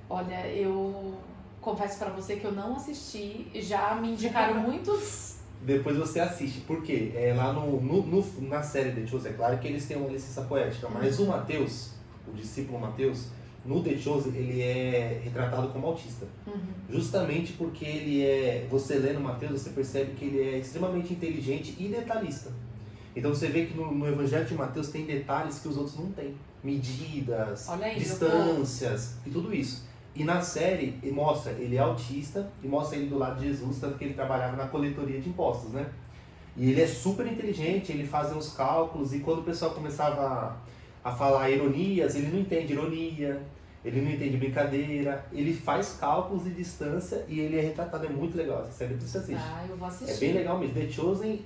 Speaker 2: Olha, eu confesso pra você que eu não assisti, já me indicaram muitos.
Speaker 1: Depois você assiste, por quê? Lá na série The Chosen, é claro que eles têm uma licença poética, mas o Mateus, o discípulo Mateus, no The Chosen, ele é retratado como autista. Justamente porque você lendo Mateus, você percebe que ele é extremamente inteligente e detalhista. Então você vê que no Evangelho de Mateus tem detalhes que os outros não têm. Medidas, aí, distâncias e tudo isso. E na série mostra, ele é autista e mostra ele do lado de Jesus, tanto que ele trabalhava na coletoria de impostos, né? E ele é super inteligente, ele fazia uns cálculos e quando o pessoal começava a falar ironias, ele não entende ironia, ele não entende brincadeira, ele faz cálculos de distância e ele é retratado, é muito legal, essa série que você assiste.
Speaker 2: Eu vou assistir.
Speaker 1: É bem legal mesmo. The Chosen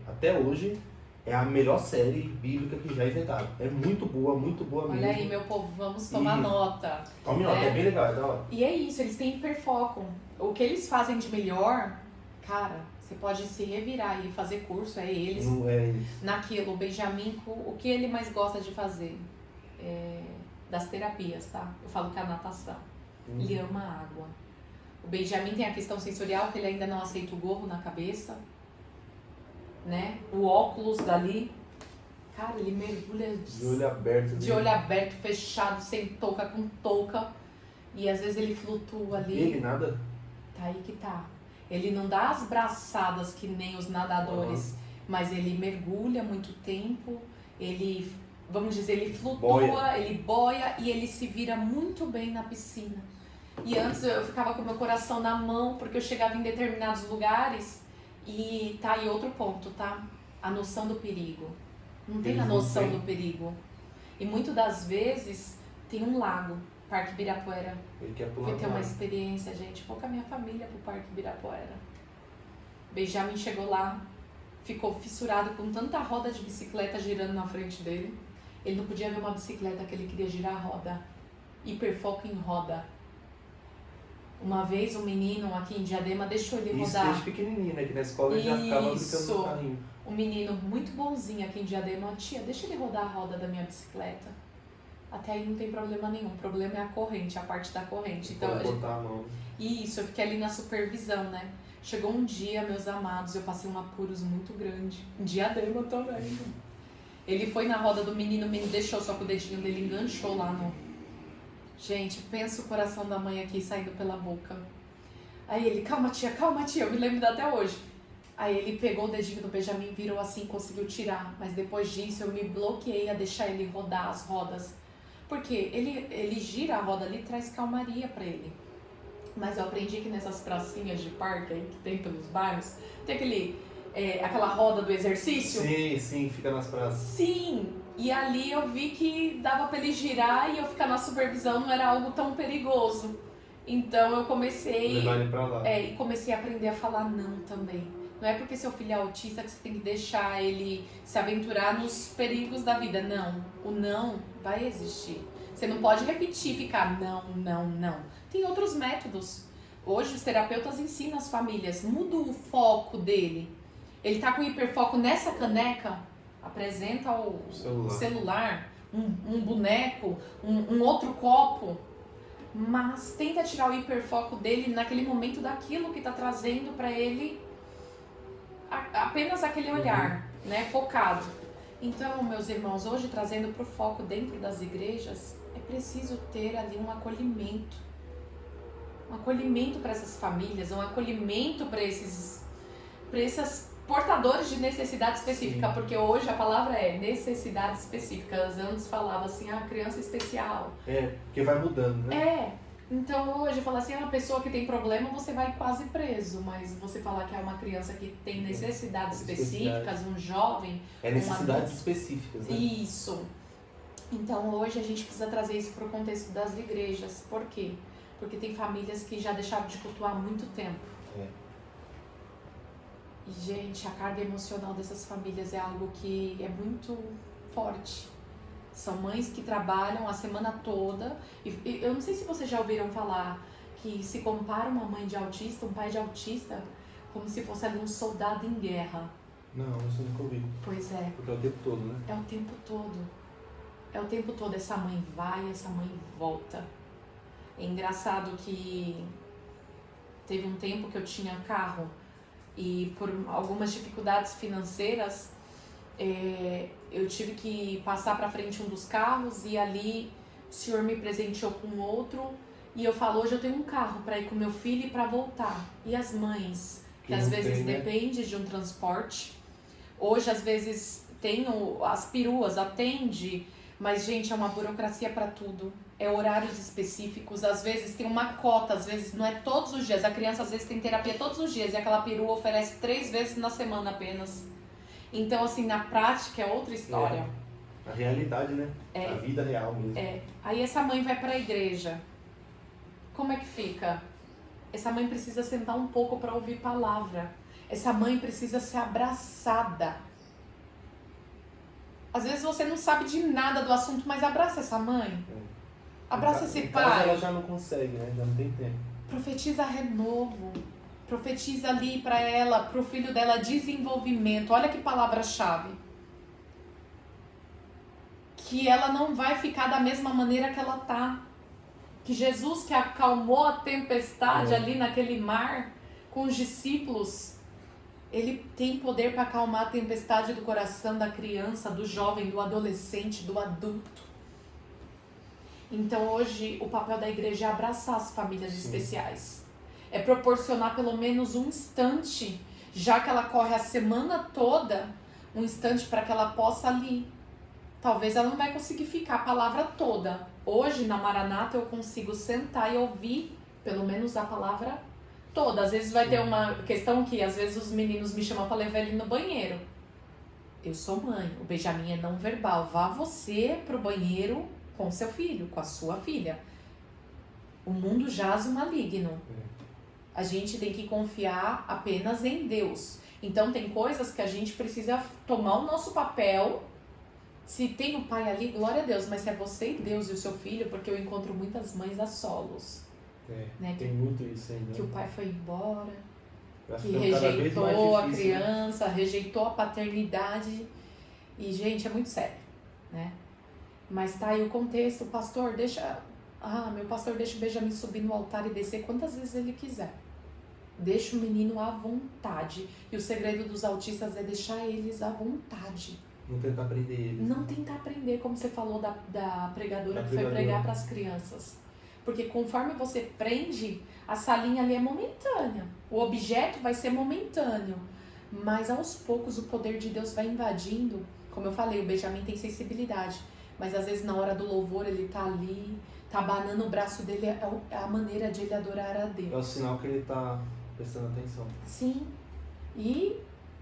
Speaker 1: até hoje, é a melhor série bíblica que já inventaram. É muito boa mesmo.
Speaker 2: Olha aí, meu povo, vamos tomar nota.
Speaker 1: Tome nota, é bem legal, é da hora.
Speaker 2: E é isso, eles têm hiperfoco. O que eles fazem de melhor, cara, você pode se revirar e fazer curso, eles.
Speaker 1: Não é isso.
Speaker 2: Naquilo, o Benjamin, o que ele mais gosta de fazer? Das terapias, tá? Eu falo que é a natação. Ele ama a água. O Benjamin tem a questão sensorial, que ele ainda não aceita o gorro na cabeça, né? O óculos dali. Cara, ele mergulha
Speaker 1: De olho aberto.
Speaker 2: de olho aberto, fechado, sem touca, com touca. E às vezes ele flutua ali.
Speaker 1: E ele nada?
Speaker 2: Tá aí que tá. Ele não dá as braçadas que nem os nadadores, mas ele mergulha muito tempo, ele, vamos dizer, ele flutua, ele boia e ele se vira muito bem na piscina. E antes eu ficava com meu coração na mão, porque eu chegava em determinados lugares e tá aí outro ponto, tá? A noção do perigo. Não tem a noção do perigo. E muitas das vezes tem um lago, Parque Ibirapuera.
Speaker 1: Ele quer pular.
Speaker 2: Fui ter uma experiência, gente. Vou com a minha família pro Parque Ibirapuera. Benjamin chegou lá, ficou fissurado com tanta roda de bicicleta girando na frente dele. Ele não podia ver uma bicicleta que ele queria girar a roda. Hiperfoco em roda. Uma vez um menino aqui em Diadema deixou ele
Speaker 1: Isso
Speaker 2: rodar.
Speaker 1: desde pequenininho, né? Que na escola ele já ficava brincando no carrinho.
Speaker 2: Um menino muito bonzinho aqui em Diadema. Tia, deixa ele rodar a roda da minha bicicleta. Até aí não tem problema nenhum. O problema é a corrente, a parte da corrente. Então,
Speaker 1: Pode botar a mão.
Speaker 2: isso, eu fiquei ali na supervisão, né? Chegou um dia, meus amados, eu passei um apuros muito grande. Em Diadema também. Ele foi na roda do menino, o menino deixou, só que o dedinho dele enganchou lá no... Gente, pensa o coração da mãe aqui saindo pela boca. Aí ele, calma tia, eu me lembro até hoje. Aí ele pegou o dedinho do Benjamin, virou assim, conseguiu tirar. Mas depois disso eu me bloqueei a deixar ele rodar as rodas. Porque ele gira a roda ali e traz calmaria pra ele. Mas eu aprendi que nessas pracinhas de parque aí que tem pelos bairros, tem aquela roda do exercício.
Speaker 1: Sim, fica nas praças.
Speaker 2: Sim, e ali eu vi que dava pra ele girar e eu ficar na supervisão não era algo tão perigoso. Então eu comecei...
Speaker 1: Levar ele pra lá.
Speaker 2: E comecei a aprender a falar não também. Não é porque seu filho é autista que você tem que deixar ele se aventurar nos perigos da vida. Não, o não vai existir. Você não pode repetir, ficar não. Tem outros métodos. Hoje os terapeutas ensinam as famílias, muda o foco dele. Ele tá com hiperfoco nessa caneca, apresenta o celular, um boneco, um outro copo. Mas tenta tirar o hiperfoco dele naquele momento daquilo que tá trazendo para ele apenas aquele olhar, né, focado. Então, meus irmãos, hoje trazendo para o foco dentro das igrejas, é preciso ter ali um acolhimento para essas famílias, um acolhimento para esses portadores de necessidade específica, porque hoje a palavra é necessidade específica. Antes falava assim, criança especial.
Speaker 1: Porque vai mudando, né?
Speaker 2: Então hoje falar assim, uma pessoa que tem problema, você vai quase preso, mas você falar que é uma criança que tem necessidades específicas, um jovem...
Speaker 1: necessidades específicas, né?
Speaker 2: Isso. Então hoje a gente precisa trazer isso para o contexto das igrejas. Por quê? Porque tem famílias que já deixaram de cultuar há muito tempo. E, gente, a carga emocional dessas famílias é algo que é muito forte. São mães que trabalham a semana toda. E eu não sei se vocês já ouviram falar que se compara uma mãe de autista, um pai de autista, como se fosse ali um soldado em guerra.
Speaker 1: Não, isso eu nunca ouvi.
Speaker 2: Pois é.
Speaker 1: Porque é o tempo todo, né?
Speaker 2: É o tempo todo. É o tempo todo. Essa mãe vai, essa mãe volta. É engraçado que teve um tempo que eu tinha carro e por algumas dificuldades financeiras eu tive que passar para frente um dos carros e ali o senhor me presenteou com outro e eu falo, hoje eu tenho um carro para ir com meu filho e para voltar. E as mães, que às vezes depende de um transporte, hoje às vezes tem as peruas, atende, mas gente, é uma burocracia para tudo. É horários específicos, às vezes tem uma cota, às vezes não é todos os dias. A criança às vezes tem terapia todos os dias e aquela perua oferece 3 vezes na semana apenas. Então, assim, na prática é outra história.
Speaker 1: A realidade, né? A vida real mesmo.
Speaker 2: Aí essa mãe vai para a igreja. Como é que fica? Essa mãe precisa sentar um pouco para ouvir palavra. Essa mãe precisa ser abraçada. Às vezes você não sabe de nada do assunto, mas abraça essa mãe. Abraça esse pai.
Speaker 1: Ela já não consegue, né? Já não tem tempo.
Speaker 2: Profetiza renovo. Profetiza ali para ela, pro filho dela, desenvolvimento. Olha que palavra-chave. Que ela não vai ficar da mesma maneira que ela tá. Que Jesus, que acalmou a tempestade ali naquele mar com os discípulos, ele tem poder para acalmar a tempestade do coração da criança, do jovem, do adolescente, do adulto. Então hoje o papel da igreja é abraçar as famílias especiais. É proporcionar pelo menos um instante, já que ela corre a semana toda, um instante para que ela possa ali. Talvez ela não vai conseguir ficar a palavra toda. Hoje na Maranata eu consigo sentar e ouvir pelo menos a palavra toda. Às vezes vai ter uma questão que às vezes os meninos me chamam para levar ele no banheiro. Eu sou mãe, o Benjamin é não verbal. Vá você pro banheiro com seu filho, com a sua filha. O mundo jaz o maligno. A gente tem que confiar apenas em Deus. Então tem coisas que a gente precisa tomar o nosso papel. Se tem o pai ali, glória a Deus, mas se é você e Deus e o seu filho, porque eu encontro muitas mães a solos. Né?
Speaker 1: Tem muito isso ainda.
Speaker 2: Que o pai foi embora, que
Speaker 1: cada vez
Speaker 2: rejeitou
Speaker 1: mais
Speaker 2: a
Speaker 1: difícil,
Speaker 2: criança, rejeitou a paternidade. E, gente, é muito sério, né? Mas tá aí o contexto, o pastor deixa... meu pastor deixa o Benjamin subir no altar e descer quantas vezes ele quiser. Deixa o menino à vontade. E o segredo dos autistas é deixar eles à vontade.
Speaker 1: Não tentar prender eles.
Speaker 2: Não tentar aprender, como você falou da pregadora que foi pregar para as crianças. Porque conforme você prende, a salinha ali é momentânea. O objeto vai ser momentâneo. Mas aos poucos o poder de Deus vai invadindo. Como eu falei, o Benjamin tem sensibilidade. Mas às vezes na hora do louvor ele tá ali, tá abanando o braço dele, é a maneira de ele adorar a Deus.
Speaker 1: É o sinal que ele tá prestando atenção.
Speaker 2: Sim. E,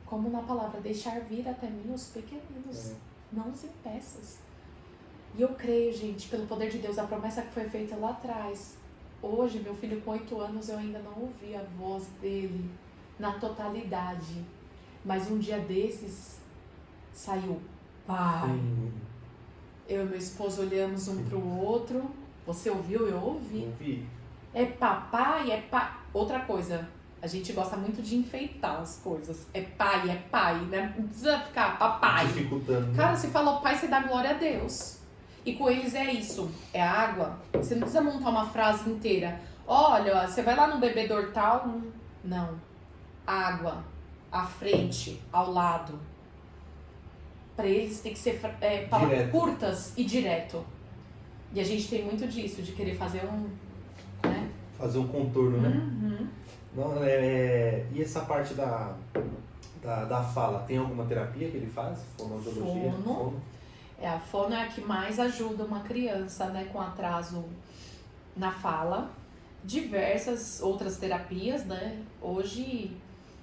Speaker 2: como na palavra, deixar vir até mim os pequeninos, não os impeças. E eu creio, gente, pelo poder de Deus, a promessa que foi feita lá atrás. Hoje, meu filho com 8 anos, eu ainda não ouvi a voz dele na totalidade. Mas um dia desses, saiu, pai. Eu e meu esposo olhamos um pro outro. Você ouviu? Eu ouvi.
Speaker 1: Ouvi.
Speaker 2: É papai, é pai. Outra coisa, a gente gosta muito de enfeitar as coisas. É pai, né? Não precisa ficar papai.
Speaker 1: Dificultando.
Speaker 2: Cara, se falou pai, você dá glória a Deus. E com eles é isso, é água. Você não precisa montar uma frase inteira. Olha, você vai lá no bebedor tal. Não. Água, à frente, ao lado. Para eles tem que ser palavras curtas e direto. E a gente tem muito disso, de querer fazer né?
Speaker 1: Fazer um contorno, né?
Speaker 2: Uhum.
Speaker 1: Não, e essa parte da fala, tem alguma terapia que ele faz? Fonoaudiologia?
Speaker 2: Fono. A fono é a que mais ajuda uma criança, né, com atraso na fala. Diversas outras terapias, né? Hoje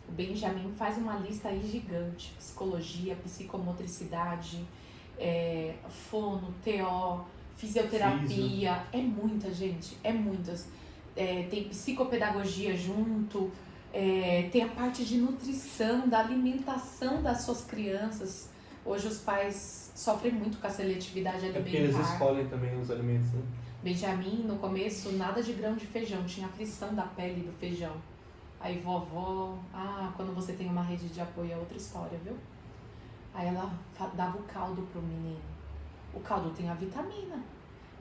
Speaker 2: o Benjamin faz uma lista aí gigante. Psicologia, psicomotricidade, fono, TO, fisioterapia. É muita, gente, é muitas. Tem psicopedagogia junto, tem a parte de nutrição, da alimentação das suas crianças. Hoje os pais sofrem muito com a seletividade alimentar.
Speaker 1: Porque eles escolhem também os alimentos, né?
Speaker 2: Benjamin, no começo, nada de grão de feijão, tinha aflição da pele do feijão. Aí vovó, quando você tem uma rede de apoio é outra história, viu? Aí ela dava o caldo pro menino. O caldo tem a vitamina.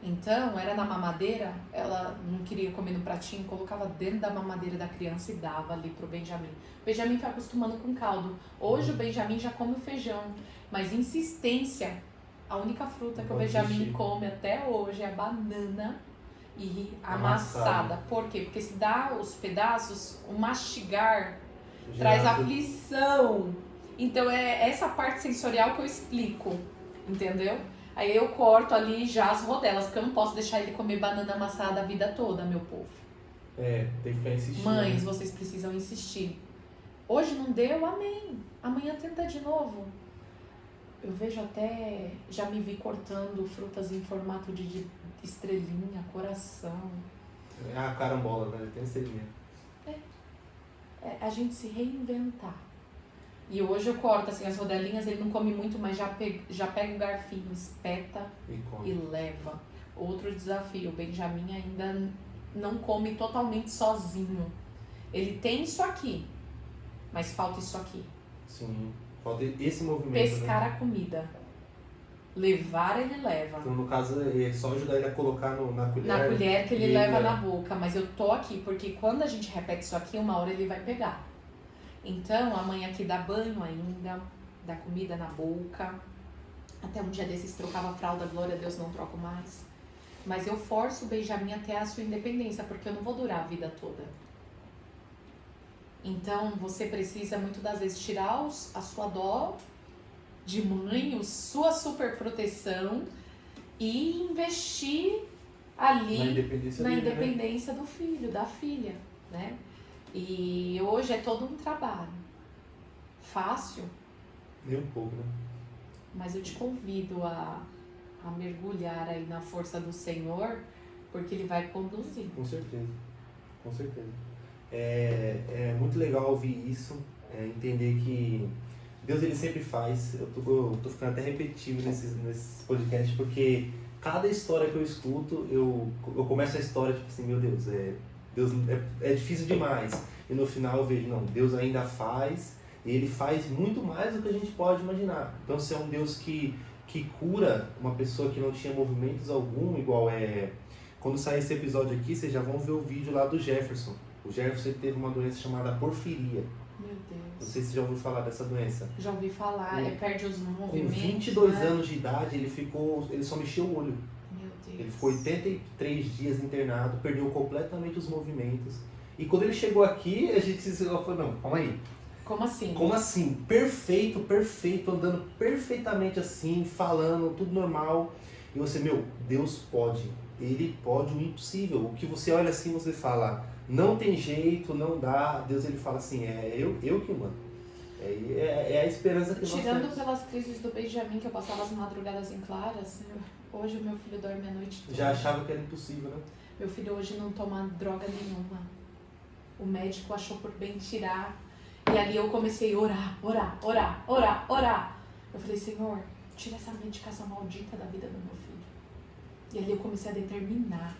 Speaker 2: Então, era na mamadeira, ela não queria comer no pratinho, colocava dentro da mamadeira da criança e dava ali pro Benjamin. O Benjamin foi acostumando com caldo. Hoje o Benjamin já come o feijão, mas insistência, a única fruta que o Benjamin come até hoje é a banana e amassada. Por quê? Porque se dá os pedaços, o mastigar traz aflição. Então é essa parte sensorial que eu explico, entendeu? Aí eu corto ali já as rodelas, porque eu não posso deixar ele comer banana amassada a vida toda, meu povo.
Speaker 1: Tem que ficar insistindo.
Speaker 2: Mães, vocês precisam insistir. Hoje não deu, amém. Amanhã tenta de novo. Eu vejo até, já me vi cortando frutas em formato de estrelinha, coração.
Speaker 1: A carambola, né? Tem estrelinha.
Speaker 2: A gente se reinventar. E hoje eu corto assim as rodelinhas, ele não come muito, mas já pega o garfinho, espeta e leva. Outro desafio, o Benjamin ainda não come totalmente sozinho. Ele tem isso aqui, mas falta isso aqui.
Speaker 1: Sim, falta esse movimento.
Speaker 2: Pescar,
Speaker 1: né?
Speaker 2: A comida. Levar, ele leva.
Speaker 1: Então, no caso, é só ajudar ele a colocar na colher.
Speaker 2: Na colher que ele leva na boca. Mas eu tô aqui, porque quando a gente repete isso aqui, uma hora ele vai pegar. Então, a mãe aqui dá banho ainda, dá comida na boca. Até um dia desses trocava a fralda, glória a Deus, não troco mais. Mas eu forço o Benjamin até a sua independência, porque eu não vou durar a vida toda. Então, você precisa, muitas das vezes, tirar a sua dó de mãe, sua super proteção e investir ali na independência do filho, da filha, né? E hoje é todo um trabalho. Fácil?
Speaker 1: Nem um pouco, né?
Speaker 2: Mas eu te convido a mergulhar aí na força do Senhor, porque Ele vai conduzir.
Speaker 1: Com certeza, com certeza. É muito legal ouvir isso, entender que Deus ele sempre faz. Eu tô ficando até repetitivo nesses podcasts, porque cada história que eu escuto, eu começo a história tipo assim, meu Deus, Deus é difícil demais. E no final eu vejo, não, Deus ainda faz, e Ele faz muito mais do que a gente pode imaginar. Então se é um Deus que cura uma pessoa que não tinha movimentos algum, igual quando sair esse episódio aqui, vocês já vão ver o vídeo lá do Jefferson. O Jefferson teve uma doença chamada porfiria.
Speaker 2: Meu Deus.
Speaker 1: Não sei se você já ouviu falar dessa doença.
Speaker 2: Já ouvi falar, perde os movimentos.
Speaker 1: Com 22 anos de idade, ele só mexeu o olho.
Speaker 2: Meu Deus.
Speaker 1: Ele ficou 83 dias internado, perdeu completamente os movimentos. E quando ele chegou aqui, a gente falou, não, calma aí.
Speaker 2: Como assim?
Speaker 1: Como assim? Perfeito, andando perfeitamente assim, falando, tudo normal. E você, Deus pode. Ele pode o impossível. O que você olha assim, você fala, não tem jeito, não dá. Deus ele fala assim, eu que mando. É a esperança que nós temos.
Speaker 2: Tirando pelas crises do Benjamin, que eu passava as madrugadas em claras, hoje o meu filho dorme a noite toda.
Speaker 1: Já achava que era impossível, né?
Speaker 2: Meu filho hoje não toma droga nenhuma. O médico achou por bem tirar. E ali eu comecei a orar. Eu falei, Senhor, tira essa medicação maldita da vida do meu filho. E ali eu comecei a determinar.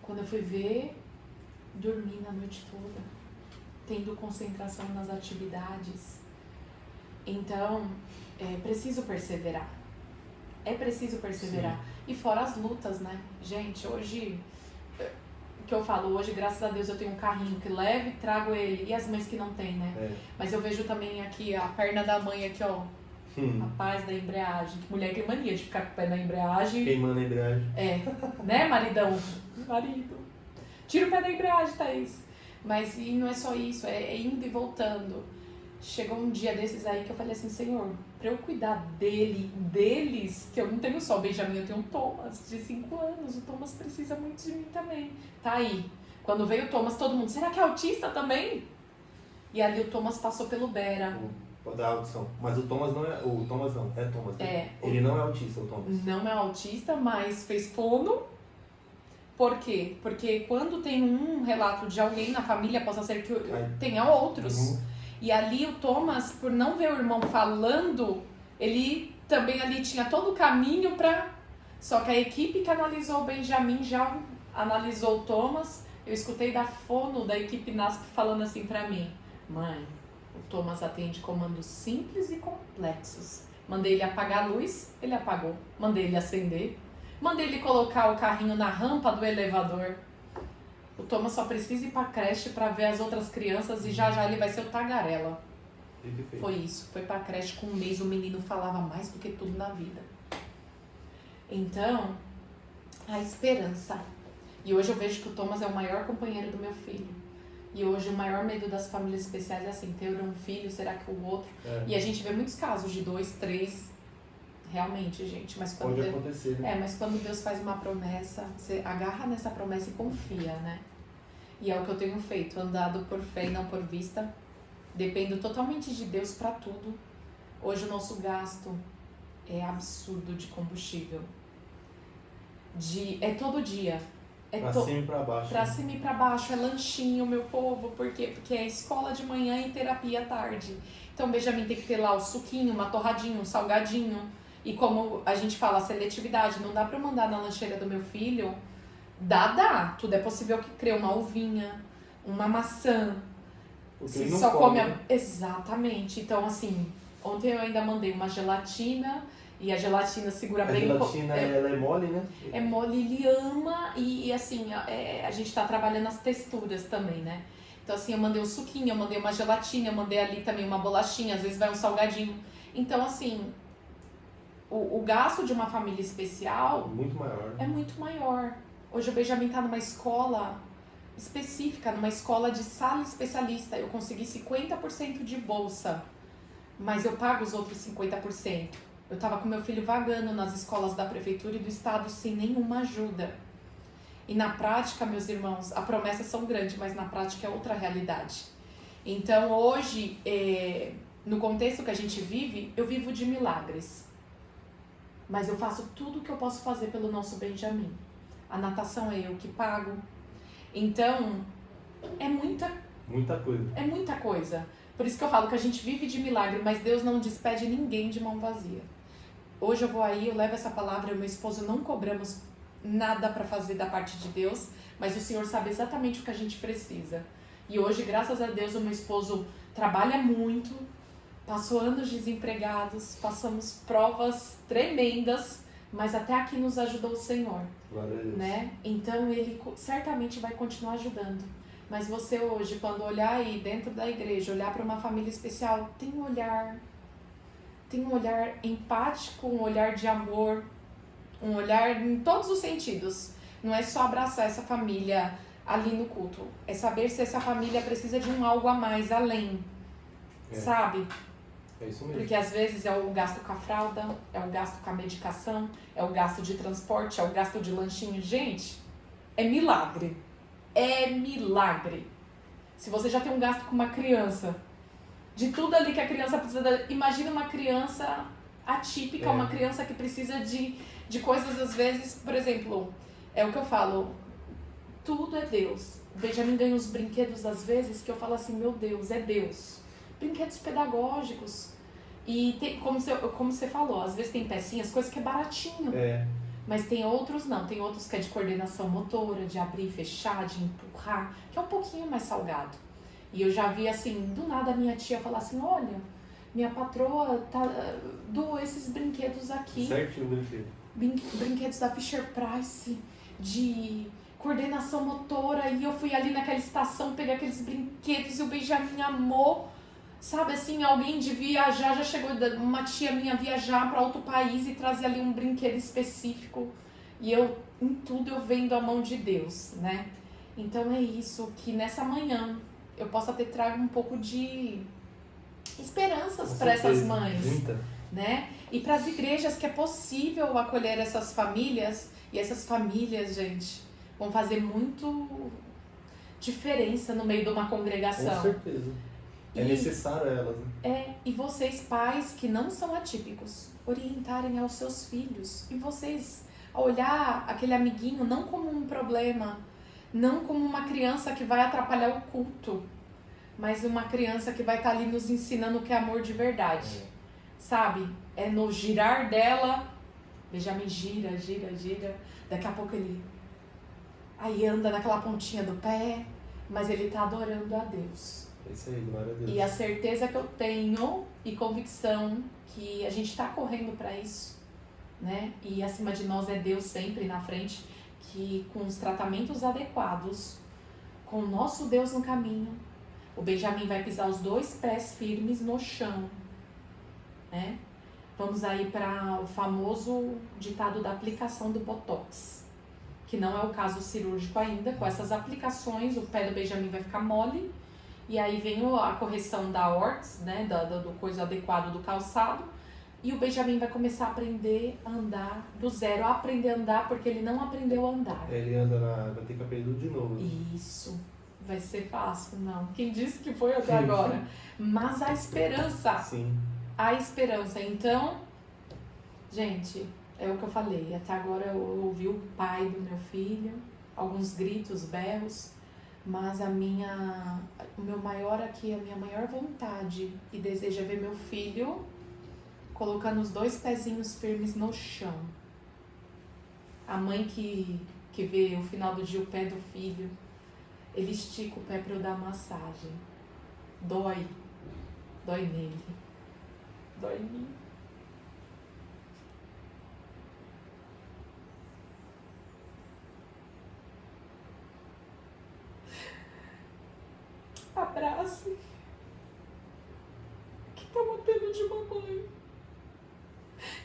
Speaker 2: Quando eu fui ver, dormi na noite toda, tendo concentração nas atividades. Então, é preciso perseverar. Sim. E fora as lutas, né? Gente, hoje... que eu falo, hoje, graças a Deus, eu tenho um carrinho que leve, trago ele. E as mães que não tem, né? Mas eu vejo também aqui a perna da mãe aqui, ó. A paz da embreagem. Que mulher tem mania de ficar com o pé na embreagem.
Speaker 1: Queimando a embreagem.
Speaker 2: Né, maridão? Marido. Tira o pé da embreagem, Thaís. Mas e não é só isso, é indo e voltando. Chegou um dia desses aí que eu falei assim, Senhor, pra eu cuidar deles, que eu não tenho só o Benjamin, eu tenho o Thomas, de 5 anos. O Thomas precisa muito de mim também. Tá aí. Quando veio o Thomas, todo mundo, será que é autista também? E ali o Thomas passou pelo Bera.
Speaker 1: Da audição. Mas o Thomas não é... O Thomas não, é Thomas. Né? Ele não é autista, o Thomas.
Speaker 2: Não é autista, mas fez fono. Por quê? Porque quando tem um relato de alguém na família, possa ser que tenha outros. E ali o Thomas, por não ver o irmão falando, ele também ali tinha todo o caminho para... Só que a equipe que analisou o Benjamin já analisou o Thomas. Eu escutei da fono da equipe NASP falando assim para mim, mãe, o Thomas atende comandos simples e complexos. Mandei ele apagar a luz, ele apagou. Mandei ele acender. Mandei ele colocar o carrinho na rampa do elevador. O Thomas só precisa ir pra creche pra ver as outras crianças e já ele vai ser o tagarela. Foi isso. Foi pra creche com 1 mês, o menino falava mais do que tudo na vida. Então, a esperança. E hoje eu vejo que o Thomas é o maior companheiro do meu filho. E hoje o maior medo das famílias especiais é assim, ter um filho, será que o outro? E a gente vê muitos casos de 2, 3... Realmente, gente, mas quando
Speaker 1: pode acontecer, né?
Speaker 2: Mas quando Deus faz uma promessa, você agarra nessa promessa e confia, né? E é o que eu tenho feito, andado por fé e não por vista. Dependo totalmente de Deus para tudo. Hoje o nosso gasto é absurdo de combustível. É todo dia.
Speaker 1: Pra cima e pra baixo.
Speaker 2: Pra cima e pra baixo, é lanchinho, meu povo. Por quê? Porque é escola de manhã e terapia à tarde. Então o Benjamin tem que ter lá o suquinho, uma torradinha, um salgadinho. E como a gente fala, seletividade, não dá pra eu mandar na lancheira do meu filho. Dá. Tudo é possível que crie uma uvinha, uma maçã.
Speaker 1: Porque ele não só come, né?
Speaker 2: Exatamente. Então, assim, ontem eu ainda mandei uma gelatina e a gelatina segura bem.
Speaker 1: A gelatina, ela é mole, né?
Speaker 2: É mole, ele ama e assim, a gente tá trabalhando as texturas também, né? Então assim, eu mandei um suquinho, eu mandei uma gelatina, eu mandei ali também uma bolachinha, às vezes vai um salgadinho. Então assim, o gasto de uma família especial
Speaker 1: Muito maior.
Speaker 2: é muito maior. Hoje o Benjamin tá numa escola específica, numa escola de sala especialista. Eu consegui 50% de bolsa, mas eu pago os outros 50%. Eu tava com meu filho vagando nas escolas da prefeitura e do estado sem nenhuma ajuda. E na prática, meus irmãos, a promessa são grandes, mas na prática é outra realidade. Então hoje, no contexto que a gente vive, eu vivo de milagres. Mas eu faço tudo o que eu posso fazer pelo nosso Benjamin. A natação é eu que pago. Então, é muita
Speaker 1: coisa.
Speaker 2: É muita coisa. Por isso que eu falo que a gente vive de milagre, mas Deus não despede ninguém de mão vazia. Hoje eu vou aí, eu levo essa palavra, eu e meu esposo não cobramos nada para fazer da parte de Deus, mas o Senhor sabe exatamente o que a gente precisa. E hoje, graças a Deus, o meu esposo trabalha muito, passou anos desempregados, passamos provas tremendas, mas até aqui nos ajudou o Senhor.
Speaker 1: Glória a Deus.
Speaker 2: Né? Então ele certamente vai continuar ajudando. Mas você hoje, quando olhar aí dentro da igreja, olhar para uma família especial, tem um olhar empático, um olhar de amor, um olhar em todos os sentidos. Não é só abraçar essa família ali no culto, é saber se essa família precisa de um algo a mais, além, sabe?
Speaker 1: É isso mesmo.
Speaker 2: Porque às vezes é o gasto com a fralda, é o gasto com a medicação, é o gasto de transporte, é o gasto de lanchinho. Gente, é milagre. É milagre. Se você já tem um gasto com uma criança, de tudo ali que a criança precisa... Imagina uma criança atípica, uma criança que precisa de coisas, às vezes, por exemplo, é o que eu falo, tudo é Deus. O Benjamin ganha os brinquedos, às vezes, que eu falo assim, meu Deus, é Deus. Brinquedos pedagógicos. E tem, como você falou, às vezes tem pecinhas, coisas que é baratinho. Mas tem outros não, tem outros que é de coordenação motora, de abrir e fechar, de empurrar, que é um pouquinho mais salgado. E eu já vi assim, do nada a minha tia falar assim, olha, minha patroa doou esses brinquedos aqui.
Speaker 1: Certinho, brinquedo.
Speaker 2: Brinquedos da Fisher Price, de coordenação motora, e eu fui ali naquela estação, peguei aqueles brinquedos e o Benjamin amou. Sabe assim, alguém de viajar, já chegou uma tia minha viajar para outro país e trazer ali um brinquedo específico. E eu, em tudo, eu vendo a mão de Deus, né? Então é isso, que nessa manhã eu possa ter trago um pouco de esperanças para essas mães.
Speaker 1: Muita.
Speaker 2: Né? E para as igrejas que é possível acolher essas famílias. E essas famílias, gente, vão fazer muito diferença no meio de uma congregação.
Speaker 1: Com certeza. É necessário elas, né?
Speaker 2: E vocês pais que não são atípicos, orientarem aos seus filhos. E vocês, a olhar aquele amiguinho não como um problema, não como uma criança que vai atrapalhar o culto, mas uma criança que vai estar ali nos ensinando o que é amor de verdade. Sabe? É no girar dela, Benjamin gira, daqui a pouco ele aí anda naquela pontinha do pé, mas ele está adorando a Deus.
Speaker 1: É isso aí, glória a Deus.
Speaker 2: E a certeza que eu tenho e convicção que a gente está correndo para isso, né? E acima de nós é Deus sempre na frente, que com os tratamentos adequados, com o nosso Deus no caminho, o Benjamin vai pisar os 2 pés firmes no chão, né? Vamos aí para o famoso ditado da aplicação do Botox, que não é o caso cirúrgico ainda. Com essas aplicações, o pé do Benjamin vai ficar mole. E aí vem a correção da orts, né, do coisa adequado do calçado. E o Benjamin vai começar a aprender a andar do zero, a aprender a andar, porque ele não aprendeu a andar.
Speaker 1: Ele anda vai ter que aprender de novo.
Speaker 2: Isso. Vai ser fácil, não. Quem disse que foi até agora? Mas a esperança.
Speaker 1: Sim.
Speaker 2: A esperança. Então, gente, é o que eu falei. Até agora eu ouvi o pai do meu filho, alguns gritos, berros. Mas o meu maior aqui, a minha maior vontade e desejo é ver meu filho colocando os 2 pezinhos firmes no chão. A mãe que vê o final do dia o pé do filho, ele estica o pé para eu dar massagem. Dói nele, dói em mim. pelo de uma mãe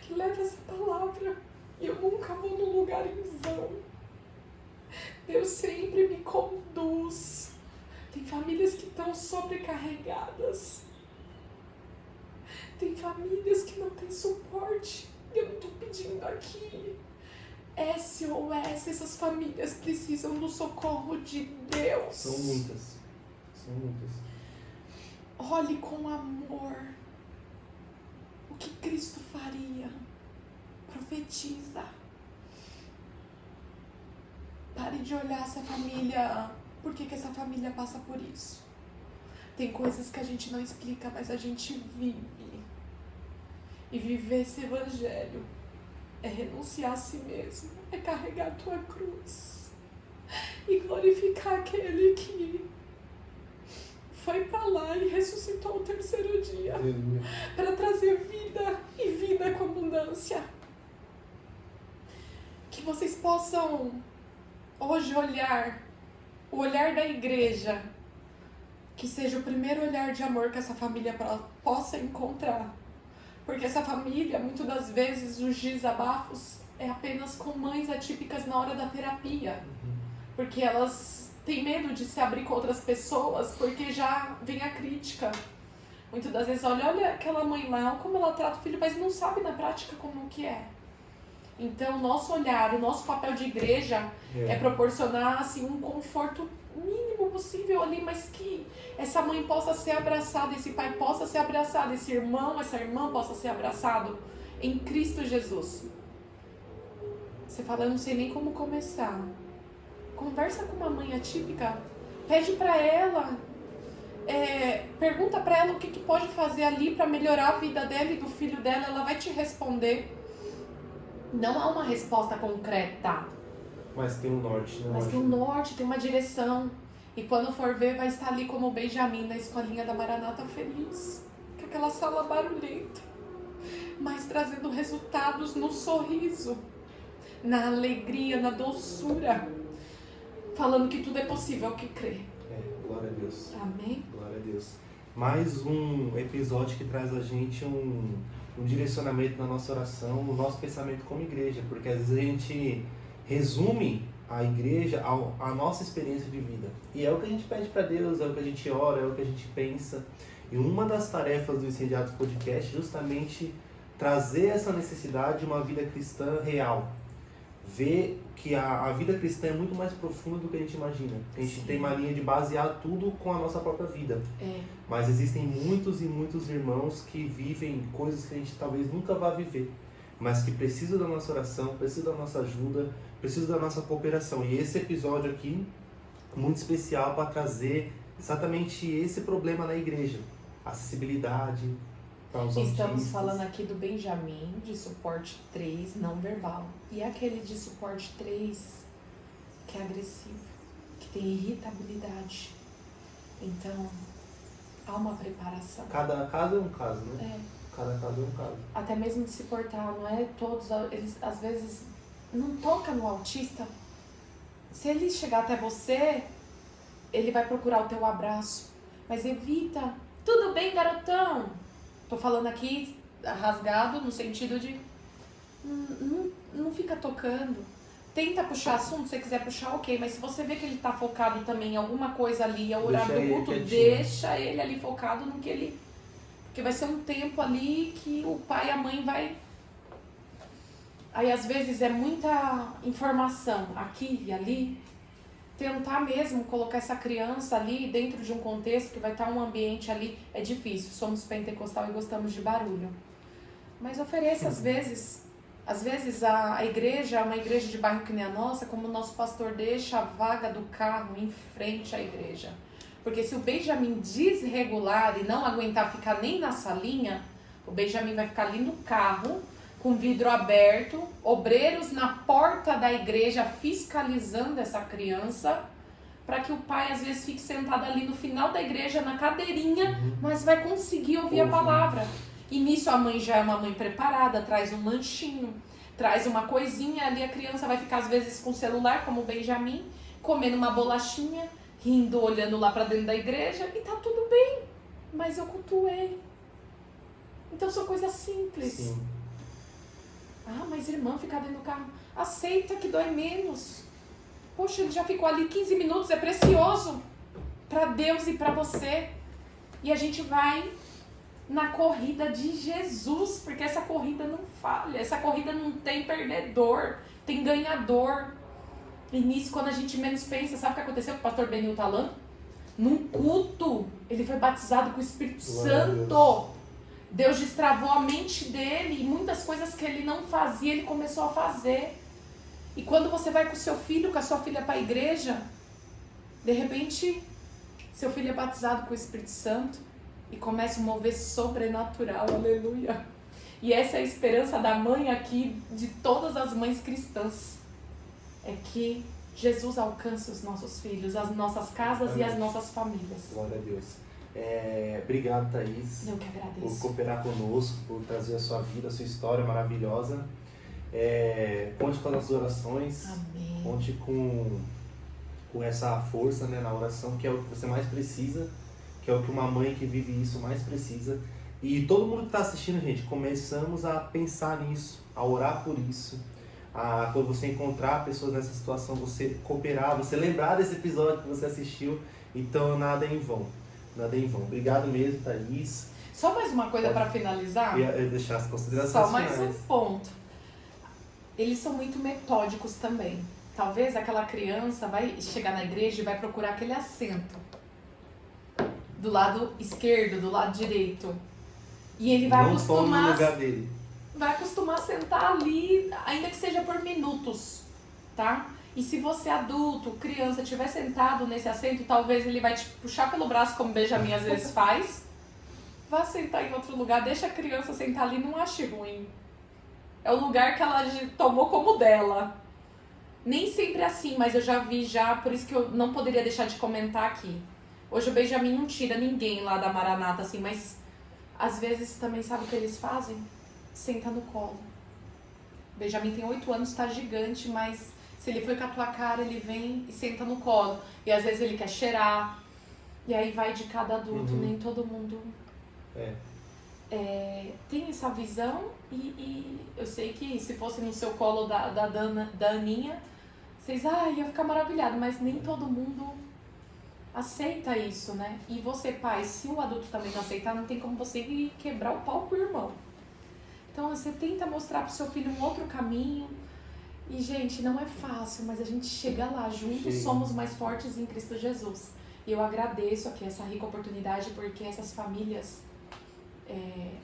Speaker 2: que leva essa palavra e eu nunca vou num lugar em vão. Deus sempre me conduz. Tem famílias que estão sobrecarregadas. Tem famílias que não têm suporte. Eu não estou pedindo aqui SOS, essas famílias precisam do socorro de Deus.
Speaker 1: São muitas. São muitas.
Speaker 2: Olhe com amor o que Cristo faria. Profetiza. Pare de olhar essa família. Por que essa família passa por isso? Tem coisas que a gente não explica, mas a gente vive. E viver esse evangelho é renunciar a si mesmo, é carregar a tua cruz e glorificar aquele que foi para lá e ressuscitou ao terceiro dia para trazer vida e vida com abundância. Que vocês possam hoje olhar o olhar da igreja, que seja o primeiro olhar de amor que essa família possa encontrar. Porque essa família, muitas das vezes, os desabafos é apenas com mães atípicas na hora da terapia. Porque elas têm medo de se abrir com outras pessoas, porque já vem a crítica. Muitas das vezes, olha aquela mãe lá, como ela trata o filho, mas não sabe na prática como que é. Então, o nosso olhar, o nosso papel de igreja é proporcionar assim, um conforto mínimo possível ali, mas que essa mãe possa ser abraçada, esse pai possa ser abraçado, esse irmão, essa irmã possa ser abraçado em Cristo Jesus. Você fala, eu não sei nem como começar. Conversa com uma mãe atípica, pede para ela, pergunta para ela o que pode fazer ali para melhorar a vida dela e do filho dela, ela vai te responder. Não há uma resposta concreta.
Speaker 1: Mas tem um norte, né?
Speaker 2: Mas tem um norte, tem uma direção. E quando for ver, vai estar ali como o Benjamin na escolinha da Maranata feliz. Com aquela sala barulhenta. Mas trazendo resultados no sorriso. Na alegria, na doçura. Falando que tudo é possível, que crê.
Speaker 1: Glória a Deus.
Speaker 2: Amém?
Speaker 1: Glória a Deus. Mais um episódio que traz a gente um direcionamento na nossa oração, no nosso pensamento como igreja. Porque às vezes a gente resume a igreja à nossa experiência de vida. E é o que a gente pede para Deus, é o que a gente ora, é o que a gente pensa. E uma das tarefas do Incendiados Podcast é justamente trazer essa necessidade de uma vida cristã real. Ver que a vida cristã é muito mais profunda do que a gente imagina. A gente tem uma linha de basear tudo com a nossa própria vida. Mas existem muitos e muitos irmãos que vivem coisas que a gente talvez nunca vá viver. Mas que precisam da nossa oração, precisam da nossa ajuda, precisam da nossa cooperação. E esse episódio aqui, muito especial para trazer exatamente esse problema na igreja. Acessibilidade para os autistas.
Speaker 2: Estamos falando aqui do Benjamin, de suporte 3, não verbal. E aquele de suporte 3, que é agressivo, que tem irritabilidade. Então, há uma preparação.
Speaker 1: Cada caso é um caso, né? Cada caso é um caso.
Speaker 2: Até mesmo de se portar, não é todos, eles às vezes não toca no autista. Se ele chegar até você, ele vai procurar o teu abraço. Mas evita, tudo bem, garotão? Tô falando aqui rasgado no sentido de não fica tocando. Tenta puxar assunto, se você quiser puxar, ok. Mas se você vê que ele tá focado também em alguma coisa ali, ao horário do culto, deixa ele ali focado no que ele... Porque vai ser um tempo ali que o pai e a mãe vai... Aí às vezes é muita informação aqui e ali. Tentar mesmo colocar essa criança ali dentro de um contexto que vai estar um ambiente ali. É difícil, somos pentecostal e gostamos de barulho. Mas ofereça às vezes a igreja, uma igreja de bairro que nem a nossa, como o nosso pastor deixa a vaga do carro em frente à igreja. Porque se o Benjamin desregular e não aguentar ficar nem na salinha, o Benjamin vai ficar ali no carro, com vidro aberto, obreiros na porta da igreja fiscalizando essa criança, para que o pai às vezes fique sentado ali no final da igreja, na cadeirinha, mas vai conseguir ouvir a palavra. E nisso a mãe já é uma mãe preparada, traz um lanchinho, traz uma coisinha ali, a criança vai ficar às vezes com o celular, como o Benjamin, comendo uma bolachinha, rindo, olhando lá para dentro da igreja, e tá tudo bem, mas eu cultuei. Então são coisas simples.
Speaker 1: Sim.
Speaker 2: Ah, mas irmã, ficar dentro do carro, aceita que dói menos. Poxa, ele já ficou ali 15 minutos, é precioso para Deus e para você. E a gente vai na corrida de Jesus, porque essa corrida não falha, essa corrida não tem perdedor, tem ganhador. E nisso, quando a gente menos pensa, sabe o que aconteceu com o pastor Benil Talan? Num culto, ele foi batizado com o Espírito Santo. Deus destravou a mente dele e muitas coisas que ele não fazia, ele começou a fazer. E quando você vai com o seu filho, com a sua filha para a igreja, de repente, seu filho é batizado com o Espírito Santo e começa um mover sobrenatural, aleluia. E essa é a esperança da mãe aqui, de todas as mães cristãs. É que Jesus alcance os nossos filhos, as nossas casas e as nossas famílias.
Speaker 1: Glória a Deus. Obrigado, Thaís.
Speaker 2: Eu que agradeço.
Speaker 1: Por cooperar conosco, por trazer a sua vida, a sua história maravilhosa. Conte com as nossas orações.
Speaker 2: Amém.
Speaker 1: Conte com essa força, né, na oração, que é o que você mais precisa, que é o que uma mãe que vive isso mais precisa. E todo mundo que está assistindo, gente, começamos a pensar nisso, a orar por isso. Quando você encontrar pessoas nessa situação, você cooperar, você lembrar desse episódio que você assistiu. Então, nada é em vão. Nada é em vão. Obrigado mesmo, Thaís.
Speaker 2: Só mais uma coisa para finalizar.
Speaker 1: Eu deixar as considerações
Speaker 2: Só mais
Speaker 1: finais.
Speaker 2: um ponto. Eles são muito metódicos também. Talvez aquela criança vai chegar na igreja e vai procurar aquele assento do lado esquerdo, do lado direito. E ele vai acostumar.
Speaker 1: No lugar dele.
Speaker 2: Vai acostumar a sentar ali, ainda que seja por minutos, tá? E se você adulto, criança, estiver sentado nesse assento, talvez ele vai te puxar pelo braço, como Benjamin às vezes faz. Vá sentar em outro lugar, deixa a criança sentar ali, não ache ruim. É o lugar que ela tomou como dela. Nem sempre é assim, mas eu já vi por isso que eu não poderia deixar de comentar aqui. Hoje o Benjamin não tira ninguém lá da Maranata, assim, mas às vezes também sabe o que eles fazem? Senta no colo. Benjamin tem 8 anos, tá gigante, mas se ele foi com a tua cara, ele vem e senta no colo. E às vezes ele quer cheirar. E aí vai de cada adulto, nem todo mundo tem essa visão. E eu sei que se fosse no seu colo da Aninha, vocês iam ficar maravilhados, mas nem todo mundo aceita isso, né? E você, pai, se o adulto também não aceitar, não tem como você ir quebrar o pau com o irmão. Então você tenta mostrar pro seu filho um outro caminho. E, gente, não é fácil, mas a gente chega lá, juntos somos mais fortes em Cristo Jesus. E eu agradeço aqui essa rica oportunidade, porque essas famílias,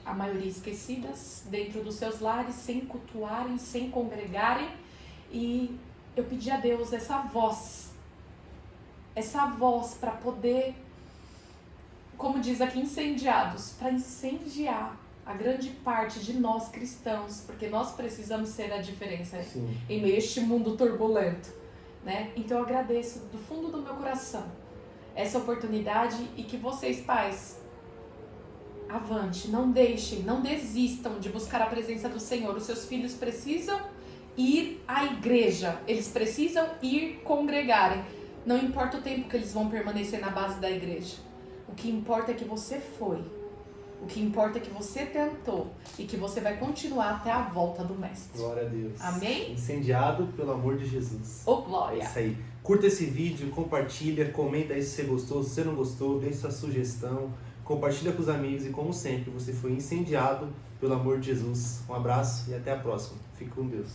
Speaker 2: a maioria esquecidas, dentro dos seus lares, sem cultuarem, sem congregarem. E eu pedi a Deus essa voz para poder, como diz aqui, incendiados, para incendiar a grande parte de nós cristãos, porque nós precisamos ser a diferença em meio a este mundo turbulento, né? Então eu agradeço do fundo do meu coração essa oportunidade e que vocês, pais, avante, não deixem, não desistam de buscar a presença do Senhor. Os seus filhos precisam ir à igreja, eles precisam ir congregarem. Não importa o tempo que eles vão permanecer na base da igreja. O que importa é que você foi. O que importa é que você tentou e que você vai continuar até a volta do Mestre.
Speaker 1: Glória a Deus.
Speaker 2: Amém?
Speaker 1: Incendiado pelo amor de Jesus.
Speaker 2: Ô, glória!
Speaker 1: É isso aí. Curta esse vídeo, compartilha, comenta aí se você gostou, se você não gostou, deixe sua sugestão, compartilha com os amigos e, como sempre, você foi incendiado pelo amor de Jesus. Um abraço e até a próxima. Fique com Deus.